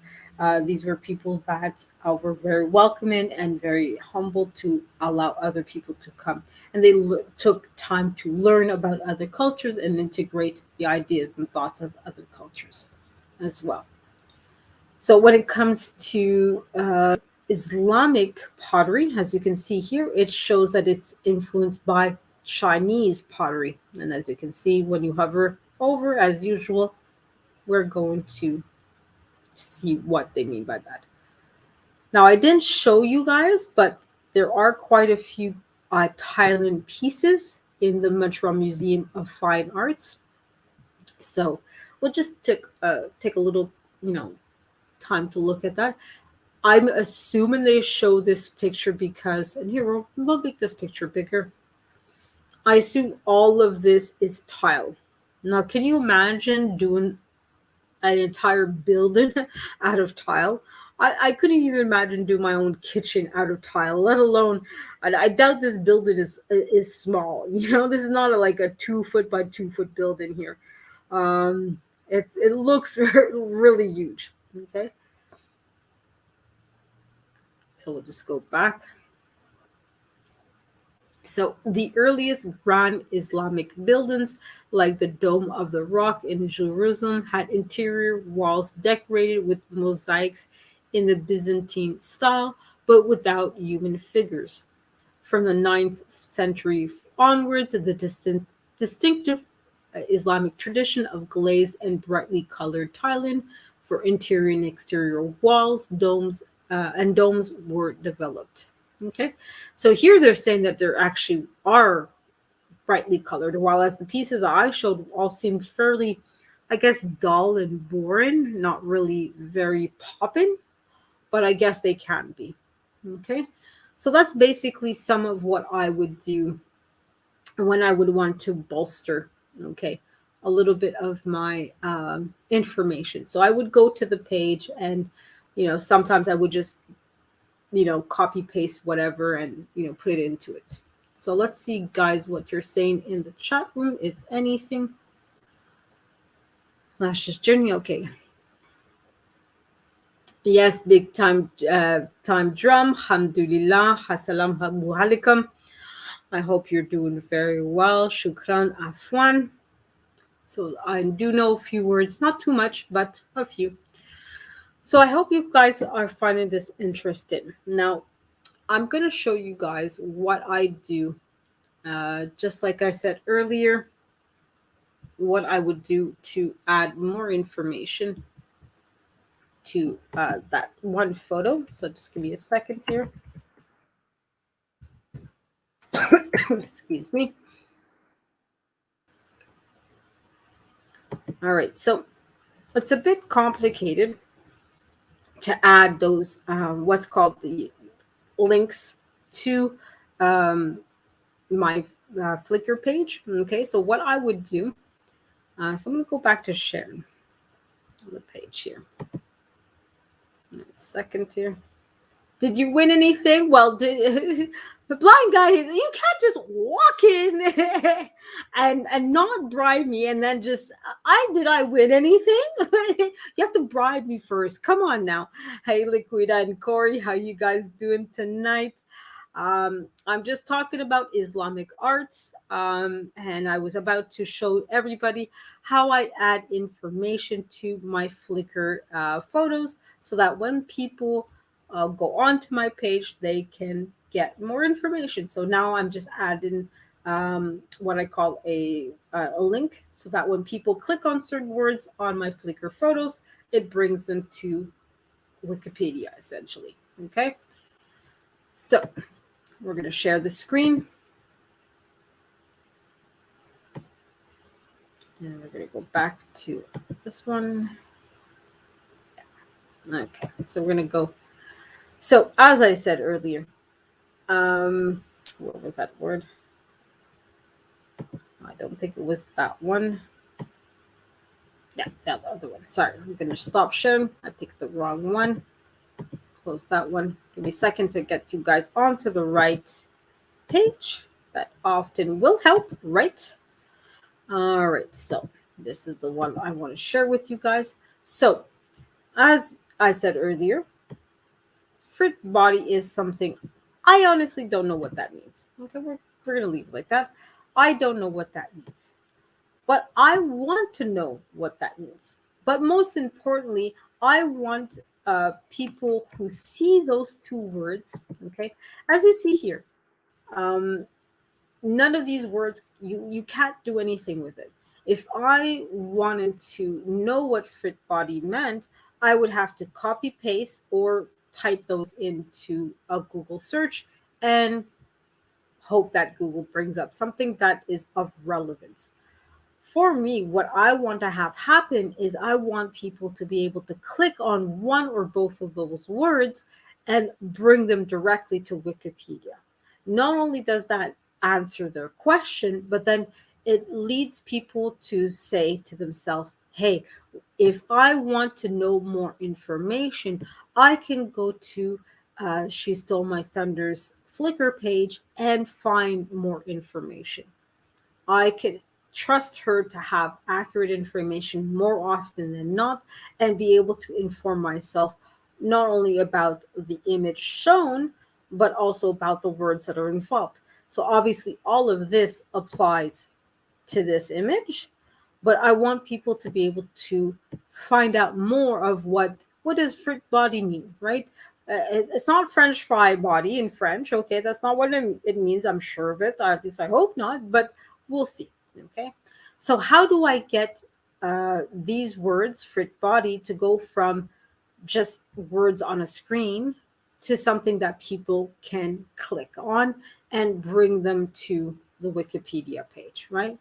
These were people that were very welcoming and very humble to allow other people to come. And they took time to learn about other cultures and integrate the ideas and thoughts of other cultures as well. So when it comes to Islamic pottery, as you can see here, it shows that it's influenced by Chinese pottery. And as you can see, when you hover over, as usual, we're going to see what they mean by that. Now, I didn't show you guys, but there are quite a few Thailand pieces in the Montreal Museum of Fine Arts. So we'll just take a little, you know, time to look at that. I'm assuming they show this picture because, and here we'll make this picture bigger. I assume all of this is tile. Now, can you imagine doing an entire building out of tile? I couldn't even imagine doing my own kitchen out of tile, let alone. I doubt this building is small. You know, this is not like a 2 foot by 2 foot building here. It looks really huge. Okay, so we'll just go back. So the earliest grand Islamic buildings, like the Dome of the Rock in Jerusalem, had interior walls decorated with mosaics in the Byzantine style, but without human figures. From the ninth century onwards, the distinctive Islamic tradition of glazed and brightly colored tiling for interior and exterior walls, domes were developed. Okay, so here they're saying that there actually are brightly colored, while as the pieces that I showed all seemed fairly, I guess, dull and boring, not really very popping, but I guess they can be. Okay, so that's basically some of what I would do when I would want to bolster, okay, a little bit of my information. So I would go to the page and, sometimes I would just, copy paste whatever and, put it into it. So let's see, guys, what you're saying in the chat room, if anything. Lashes journey, okay. Yes, big time drum. Alhamdulillah. Assalamu alaikum. I hope you're doing very well. Shukran, Afwan. So I do know a few words, not too much, but a few. So I hope you guys are finding this interesting. Now, I'm going to show you guys what I do. Just like I said earlier, what I would do to add more information to that one photo. So just give me a second here. Excuse me. All right. So it's a bit complicated to add those what's called the links to um, my Flickr page. Okay. So what I would do. So I'm going to go back to sharing the page here. Second here. Did you win anything? Well, did the blind guy? You can't just walk in and not bribe me, and then just I win anything? You have to bribe me first. Come on now. Hey, Liquida and Corey, how you guys doing tonight? I'm just talking about Islamic arts, and I was about to show everybody how I add information to my Flickr photos so that when people go onto my page, they can get more information. So now I'm just adding what I call a link so that when people click on certain words on my Flickr photos, it brings them to Wikipedia essentially. Okay. So we're going to share the screen. And we're going to go back to this one. Okay, so we're going to go. So as I said earlier, what was that word? I don't think it was that one. Yeah, that other one. Sorry, I'm going to stop sharing. I picked the wrong one. Close that one. Give me a second to get you guys onto the right page. That often will help, right? All right, so this is the one I want to share with you guys. So, as I said earlier, fruit body is something I honestly don't know what that means. Okay, we're going to leave it like that. I don't know what that means. But I want to know what that means. But most importantly, I want people who see those two words, okay, as you see here, um, none of these words you can't do anything with it. If I wanted to know what fit body meant, I would have to copy paste or type those into a Google search and hope that Google brings up something that is of relevance. For me, what I want to have happen is I want people to be able to click on one or both of those words and bring them directly to Wikipedia. Not only does that answer their question, but then it leads people to say to themselves, hey, if I want to know more information, I can go to She Stole My Thunder's Flickr page and find more information. I can trust her to have accurate information more often than not and be able to inform myself not only about the image shown, but also about the words that are involved. So, obviously, all of this applies to this image, but I want people to be able to find out more of what does fruit body mean, right? It's not French fry body in French. Okay, that's not what it means. I'm sure of it. At least I hope not, but we'll see. Okay, so how do I get these words, fruit body, to go from just words on a screen to something that people can click on and bring them to the Wikipedia page, right?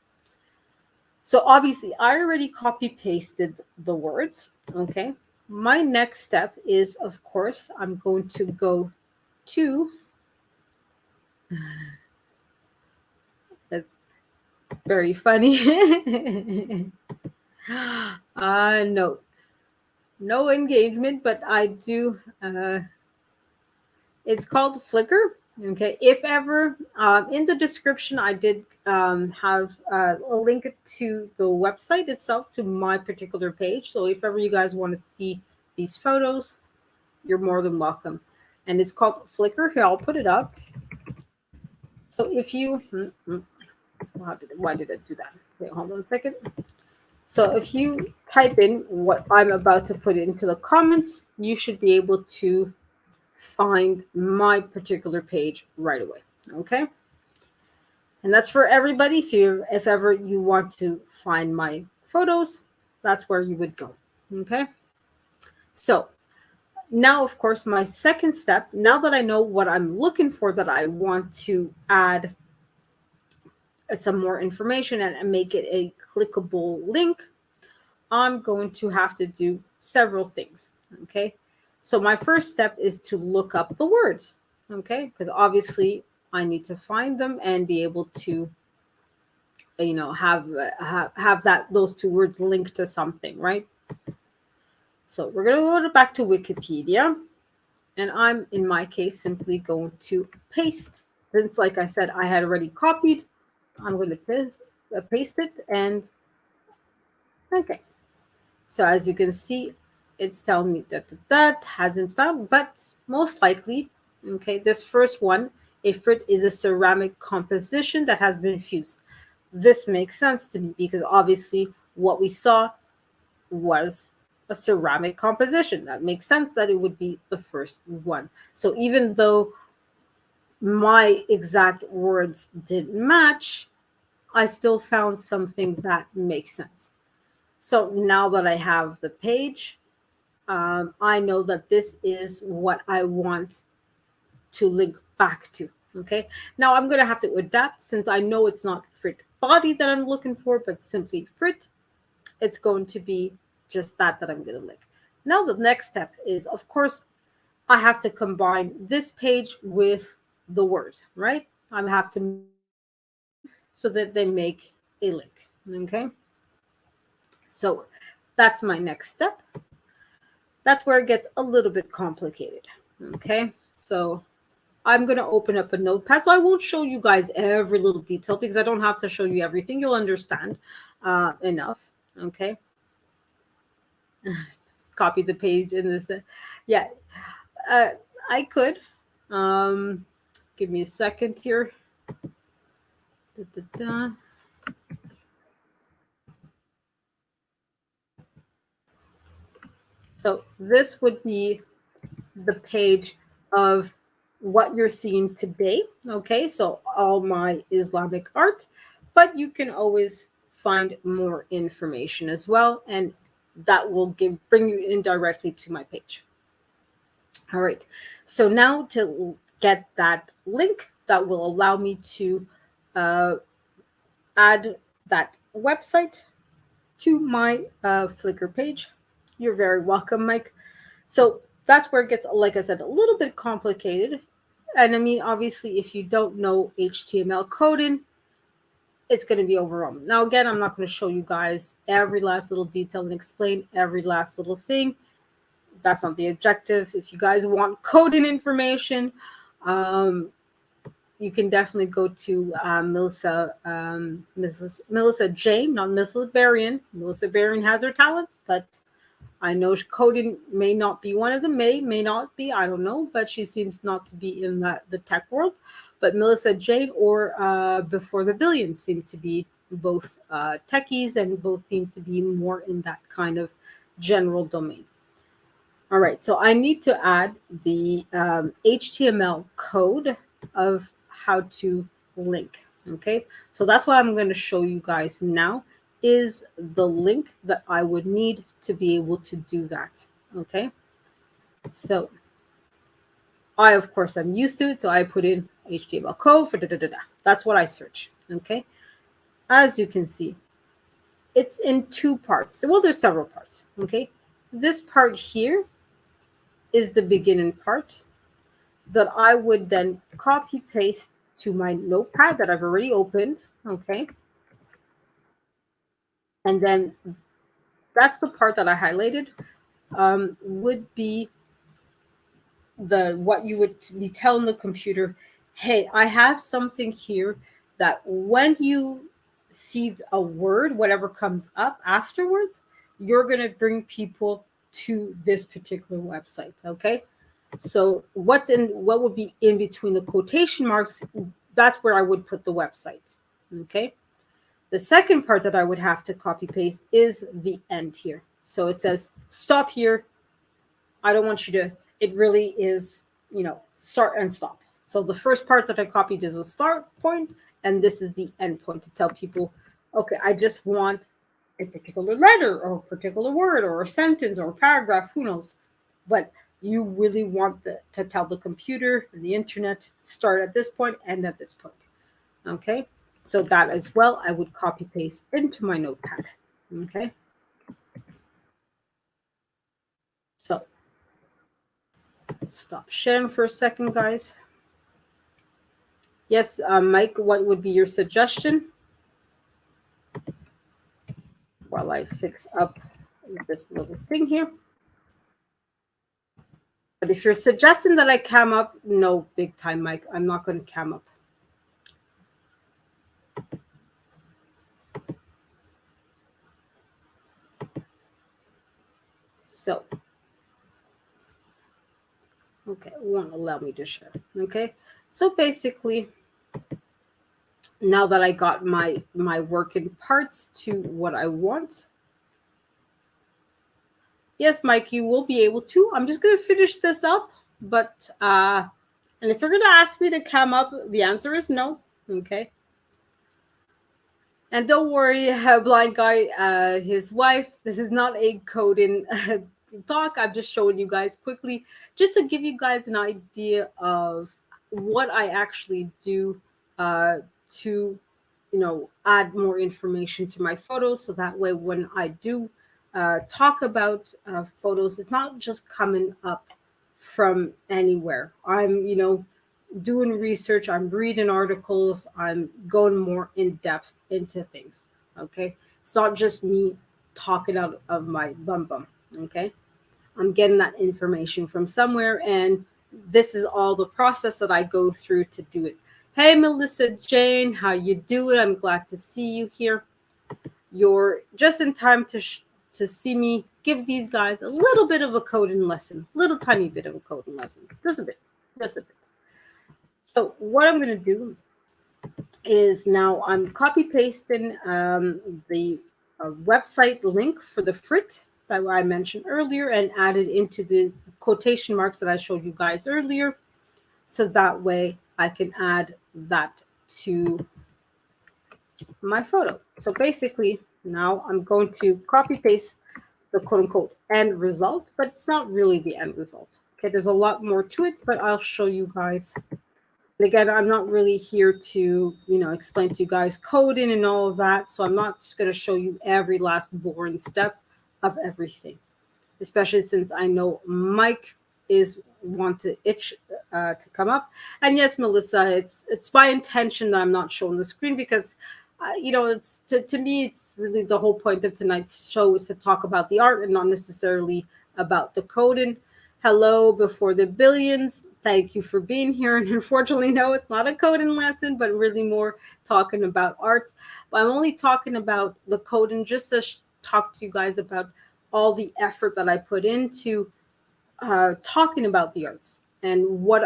So obviously, I already copy pasted the words. Okay. My next step is, of course, I'm going to go to that's very funny. No, no engagement, but I do. It's called Flickr. Okay. If ever, in the description, I did have a link to the website itself to my particular page. So if ever you guys want to see these photos, you're more than welcome. And it's called Flickr. Here, I'll put it up. So if you, why did it do that? Wait, hold on a second. So if you type in what I'm about to put into the comments, you should be able to find my particular page right away. Okay. And that's for everybody. If ever you want to find my photos, that's where you would go. Okay. So now, of course, my second step, now that I know what I'm looking for, that I want to add some more information and make it a clickable link, I'm going to have to do several things. Okay. So my first step is to look up the words. Okay. Because obviously I need to find them and be able to, have that those two words linked to something, right? So we're going to go back to Wikipedia, and I'm, in my case, simply going to paste. Since, like I said, I had already copied, I'm going to paste it, and okay. So as you can see, it's telling me that hasn't found, but most likely, okay, this first one, ifrit, is a ceramic composition that has been fused. This makes sense to me because obviously what we saw was a ceramic composition. That makes sense that it would be the first one. So even though my exact words didn't match, I still found something that makes sense. So now that I have the page, I know that this is what I want to link back to. Okay. Now I'm going to have to adapt since I know it's not frit body that I'm looking for, but simply frit. It's going to be just that I'm going to link. Now the next step is, of course, I have to combine this page with the words, right? I have to so that they make a link. Okay. So that's my next step. That's where it gets a little bit complicated. Okay. So I'm going to open up a notepad. So I won't show you guys every little detail because I don't have to show you everything. You'll understand enough. Okay. Copy the page in this. Yeah, uh, I could. Um, Give me a second here. Da, da, da. So this would be the page of what you're seeing today. Okay, so all my Islamic art, but you can always find more information as well, and that will bring you in directly to my page. All right, so now to get that link that will allow me to uh, add that website to my Flickr page. You're very welcome, Mike. So that's where it gets, like I said, a little bit complicated. And I mean, obviously, if you don't know HTML coding, it's going to be overwhelming. Now, again, I'm not going to show you guys every last little detail and explain every last little thing. That's not the objective. If you guys want coding information, um, you can definitely go to Melissa Jane, not Melissa Berrien. Melissa Berrien has her talents, but I know coding may not be one of them. May not be. I don't know, but she seems not to be in the tech world. But Melissa Jane or Before the Billions seem to be both techies and both seem to be more in that kind of general domain. All right, so I need to add the HTML code of how to link. Okay, so that's what I'm going to show you guys now is the link that I would need to be able to do that. Okay, so I, of course, I'm used to it, so I put in HTML code for da da da da. That's what I search. Okay, as you can see, it's in two parts. Well, there's several parts. Okay, this part here is the beginning part that I would then copy paste to my notepad that I've already opened. Okay. And then that's the part that I highlighted, would be the what you would be telling the computer, hey, I have something here that when you see a word, whatever comes up afterwards, you're going to bring people to this particular website. Okay. So what would be in between the quotation marks, that's where I would put the website. Okay. The second part that I would have to copy paste is the end here. So it says stop here. I don't want you to, it really is, start and stop. So the first part that I copied is a start point, and this is the end point to tell people, okay, I just want a particular letter or a particular word or a sentence or a paragraph, who knows. But you really want to tell the computer and the internet start at this point, end at this point. Okay, so that as well, I would copy paste into my notepad. Okay, so stop sharing for a second, guys. Yes, Mike, what would be your suggestion while I fix up this little thing here? But if you're suggesting that I cam up, no, big time, Mike. I'm not going to cam up. So, okay, it won't allow me to share. Okay, so basically, now that I got my working parts to what I want, yes, Mike, you will be able to. I'm just going to finish this up, but and if you're going to ask me to cam up, the answer is no. Okay. And don't worry, blind guy, his wife. This is not a coding talk. I'm just showing you guys quickly, just to give you guys an idea of what I actually do to, add more information to my photos. So that way, when I do talk about photos, it's not just coming up from anywhere. I'm, doing research, I'm reading articles, I'm going more in depth into things. Okay. It's not just me talking out of my bum bum. Okay. I'm getting that information from somewhere, and this is all the process that I go through to do it. Hey, Melissa Jane, how you doing? I'm glad to see you here. You're just in time to see me give these guys a little bit of a coding lesson, little tiny bit of a coding lesson, just a bit, just a bit. So what I'm going to do is now I'm copy pasting the website link for the Frit that I mentioned earlier and added into the quotation marks that I showed you guys earlier. So that way I can add that to my photo. So basically now I'm going to copy paste the quote unquote end result, but it's not really the end result. Okay, there's a lot more to it, but I'll show you guys. And again, I'm not really here to, explain to you guys coding and all of that. So I'm not just going to show you every last boring step of everything, especially since I know Mike is want to itch to come up. And yes, Melissa, it's by intention that I'm not showing the screen because, it's to me, it's really the whole point of tonight's show is to talk about the art and not necessarily about the coding. Hello, before the billions. Thank you for being here. And unfortunately, no, it's not a coding lesson, but really more talking about arts. But I'm only talking about the coding just to talk to you guys about all the effort that I put into talking about the arts and what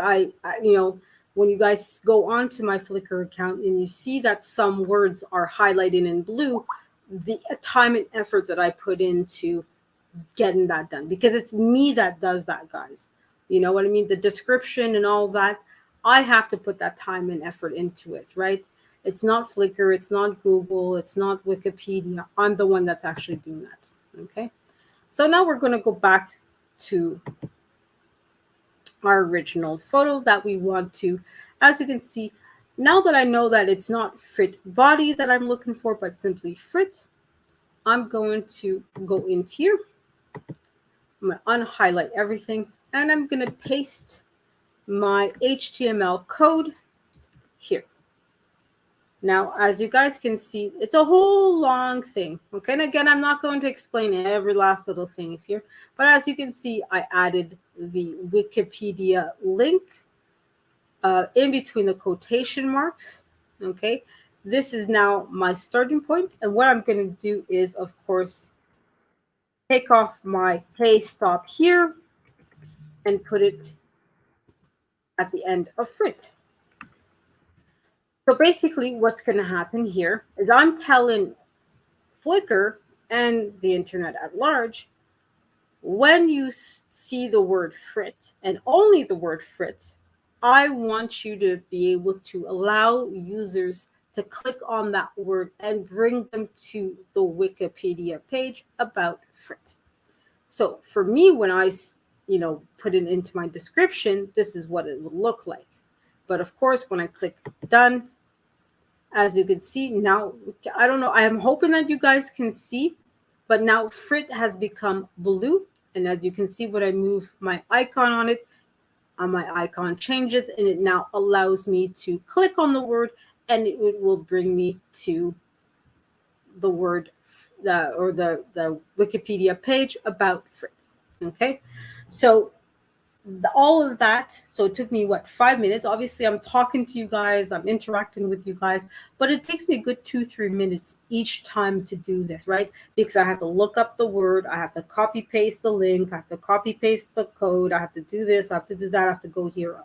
when you guys go onto my Flickr account and you see that some words are highlighted in blue, the time and effort that I put into getting that done, because it's me that does that, guys. You know what I mean? The description and all that, I have to put that time and effort into it, right? It's not Flickr, it's not Google, it's not Wikipedia. I'm the one that's actually doing that. Okay. So now we're going to go back to our original photo that we want to, as you can see, now that I know that it's not Frit body that I'm looking for, but simply Frit, I'm going to go into here. I'm going to unhighlight everything, and I'm going to paste my HTML code here. Now, as you guys can see, it's a whole long thing. Okay, and again, I'm not going to explain every last little thing here, but as you can see, I added the Wikipedia link in between the quotation marks. Okay, this is now my starting point, and what I'm going to do is, of course, take off my hey stop here and put it at the end of Frit. So basically, what's going to happen here is I'm telling Flickr and the internet at large, when you see the word frit and only the word frit, I want you to be able to allow users to click on that word and bring them to the Wikipedia page about frit. So for me, when I, put it into my description, this is what it would look like. But of course, when I click done, as you can see now, I don't know, I am hoping that you guys can see, but now frit has become blue. And as you can see, when I move my icon on it, my icon changes and it now allows me to click on the word and it will bring me to the word the Wikipedia page about frit. Okay, so all of that, so it took me 5 minutes. Obviously I'm talking to you guys, I'm interacting with you guys, but it takes me a good 2-3 minutes each time to do this, right? Because I have to look up the word, I have to copy paste the link, I have to copy paste the code, I have to do this, I have to do that, I have to go here,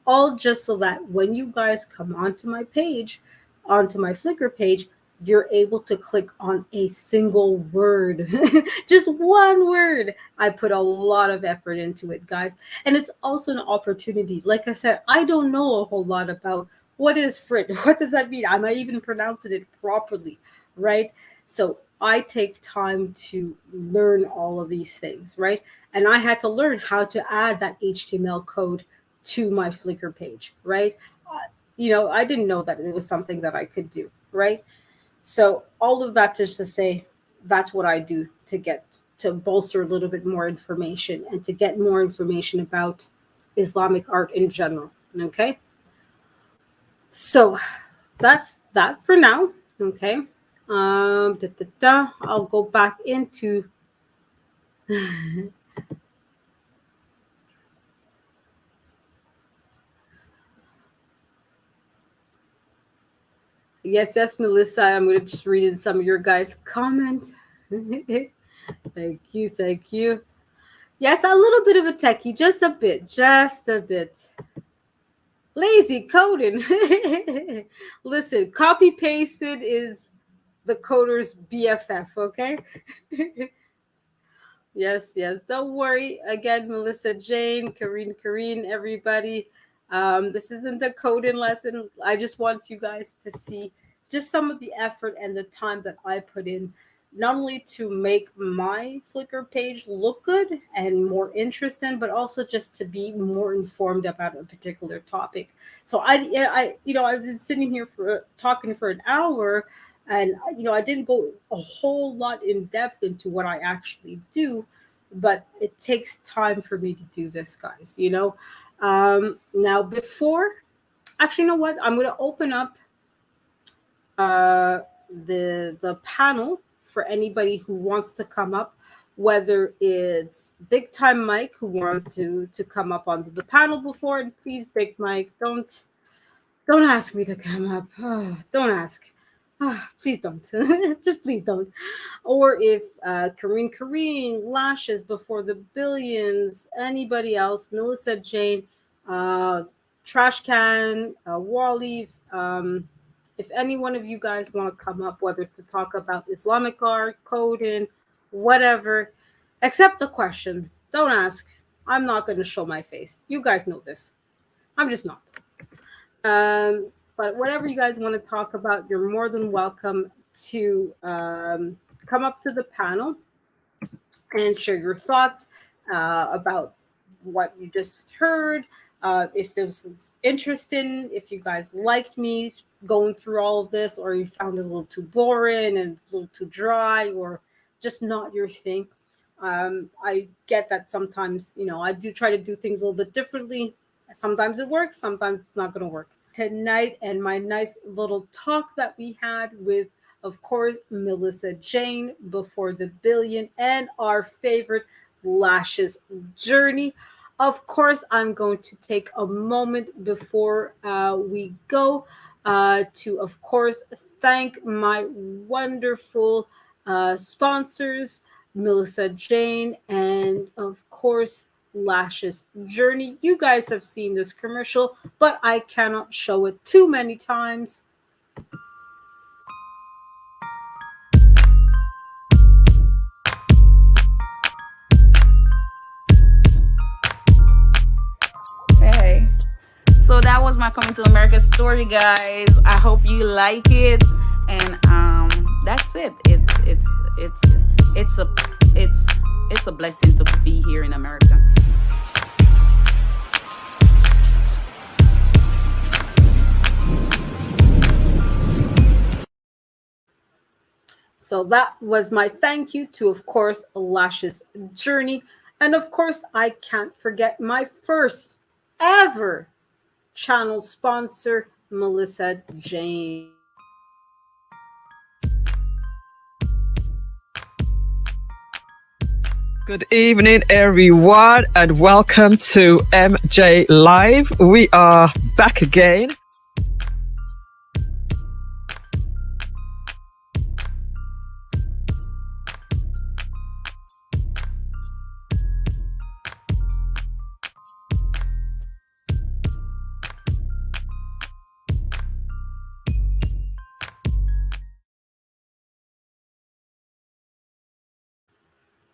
all just so that when you guys come onto my page, onto my Flickr page, you're able to click on a single word. Just one word. I put a lot of effort into it, guys. And it's also an opportunity. Like I said, I don't know a whole lot about what is frit. What does that mean? Am I even pronouncing it properly? Right? So I take time to learn all of these things, right? And I had to learn how to add that HTML code to my Flickr page, right? I didn't know that it was something that I could do, right? So all of that just to say, that's what I do to bolster a little bit more information and to get more information about Islamic art in general. Okay. So that's that for now. Okay. I'll go back into yes, Melissa. I'm going to just read in some of your guys' comments. Thank you, thank you. Yes, a little bit of a techie, just a bit, just a bit. Lazy coding. Listen, copy pasted is the coder's BFF, okay? Yes. Don't worry. Again, Melissa Jane, Karine, everybody. This isn't the coding lesson. I just want you guys to see just some of the effort and the time that I put in, not only to make my Flickr page look good and more interesting, but also just to be more informed about a particular topic. So I've been sitting here for talking for an hour, and I didn't go a whole lot in depth into what I actually do, but it takes time for me to do this, guys. Now before, actually, you know what? I'm going to open up uh, the panel for anybody who wants to come up, whether it's Big Time Mike who wanted to come up onto the panel before. And please, Big Mike, don't ask me to come up. Oh, don't ask. Please don't. Just please don't. Or if Karine, Lashes Before the Billions, anybody else, Melissa Jane, uh, Trash Can, Wally, if any one of you guys want to come up, whether it's to talk about Islamic art, coding, whatever, accept the question. Don't ask. I'm not going to show my face. You guys know this. I'm just not. But whatever you guys want to talk about, you're more than welcome to come up to the panel and share your thoughts about what you just heard. If this is interesting, if you guys liked me going through all of this, or you found it a little too boring and a little too dry, or just not your thing. I get that sometimes, I do try to do things a little bit differently. Sometimes it works, sometimes it's not going to work. Tonight, and my nice little talk that we had with, of course, Melissa Jane, Before the Billion, and our favorite Lashes Journey. Of course, I'm going to take a moment before we go to, of course, thank my wonderful sponsors, Melissa Jane, and of course, Lashes Journey. You guys have seen this commercial, but I cannot show it too many times. Hey. So that was my coming to America story, guys. I hope you like it, and that's it. It's a it's it's a blessing to be here in America. So that was my thank you to, of course, Lashes Journey. And of course, I can't forget my first ever channel sponsor, Melissa Jane. Good evening, everyone, and welcome to MJ Live. We are back again.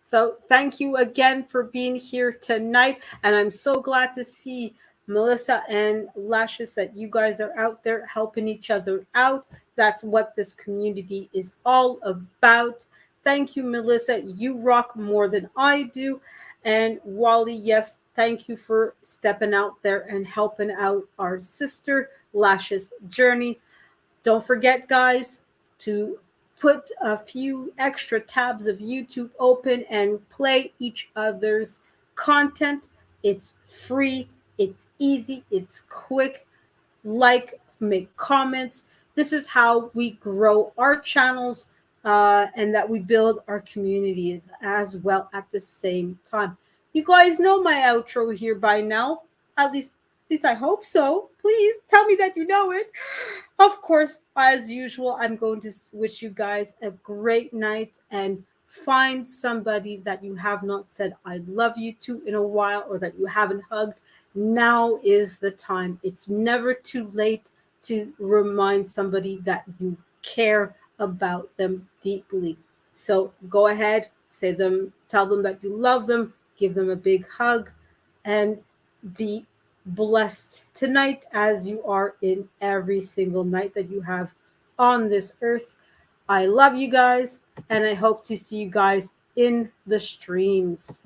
So thank you again for being here tonight. And I'm so glad to see Melissa and Lashes that you guys are out there helping each other out. That's what this community is all about. Thank you, Melissa. You rock more than I do. And Wally, yes, thank you for stepping out there and helping out our sister, Lashes Journey. Don't forget, guys, to put a few extra tabs of YouTube open and play each other's content. It's free, it's easy, it's quick. Like, make comments. This is how we grow our channels and that we build our communities as well at the same time. You guys know my outro here by now. At least I hope so. Please tell me that you know it. Of course, as usual, I'm going to wish you guys a great night and find somebody that you have not said I love you to in a while or that you haven't hugged. Now is the time. It's never too late to remind somebody that you care about them deeply. So go ahead, tell them that you love them, give them a big hug, and be blessed tonight as you are in every single night that you have on this earth. I love you guys, and I hope to see you guys in the streams.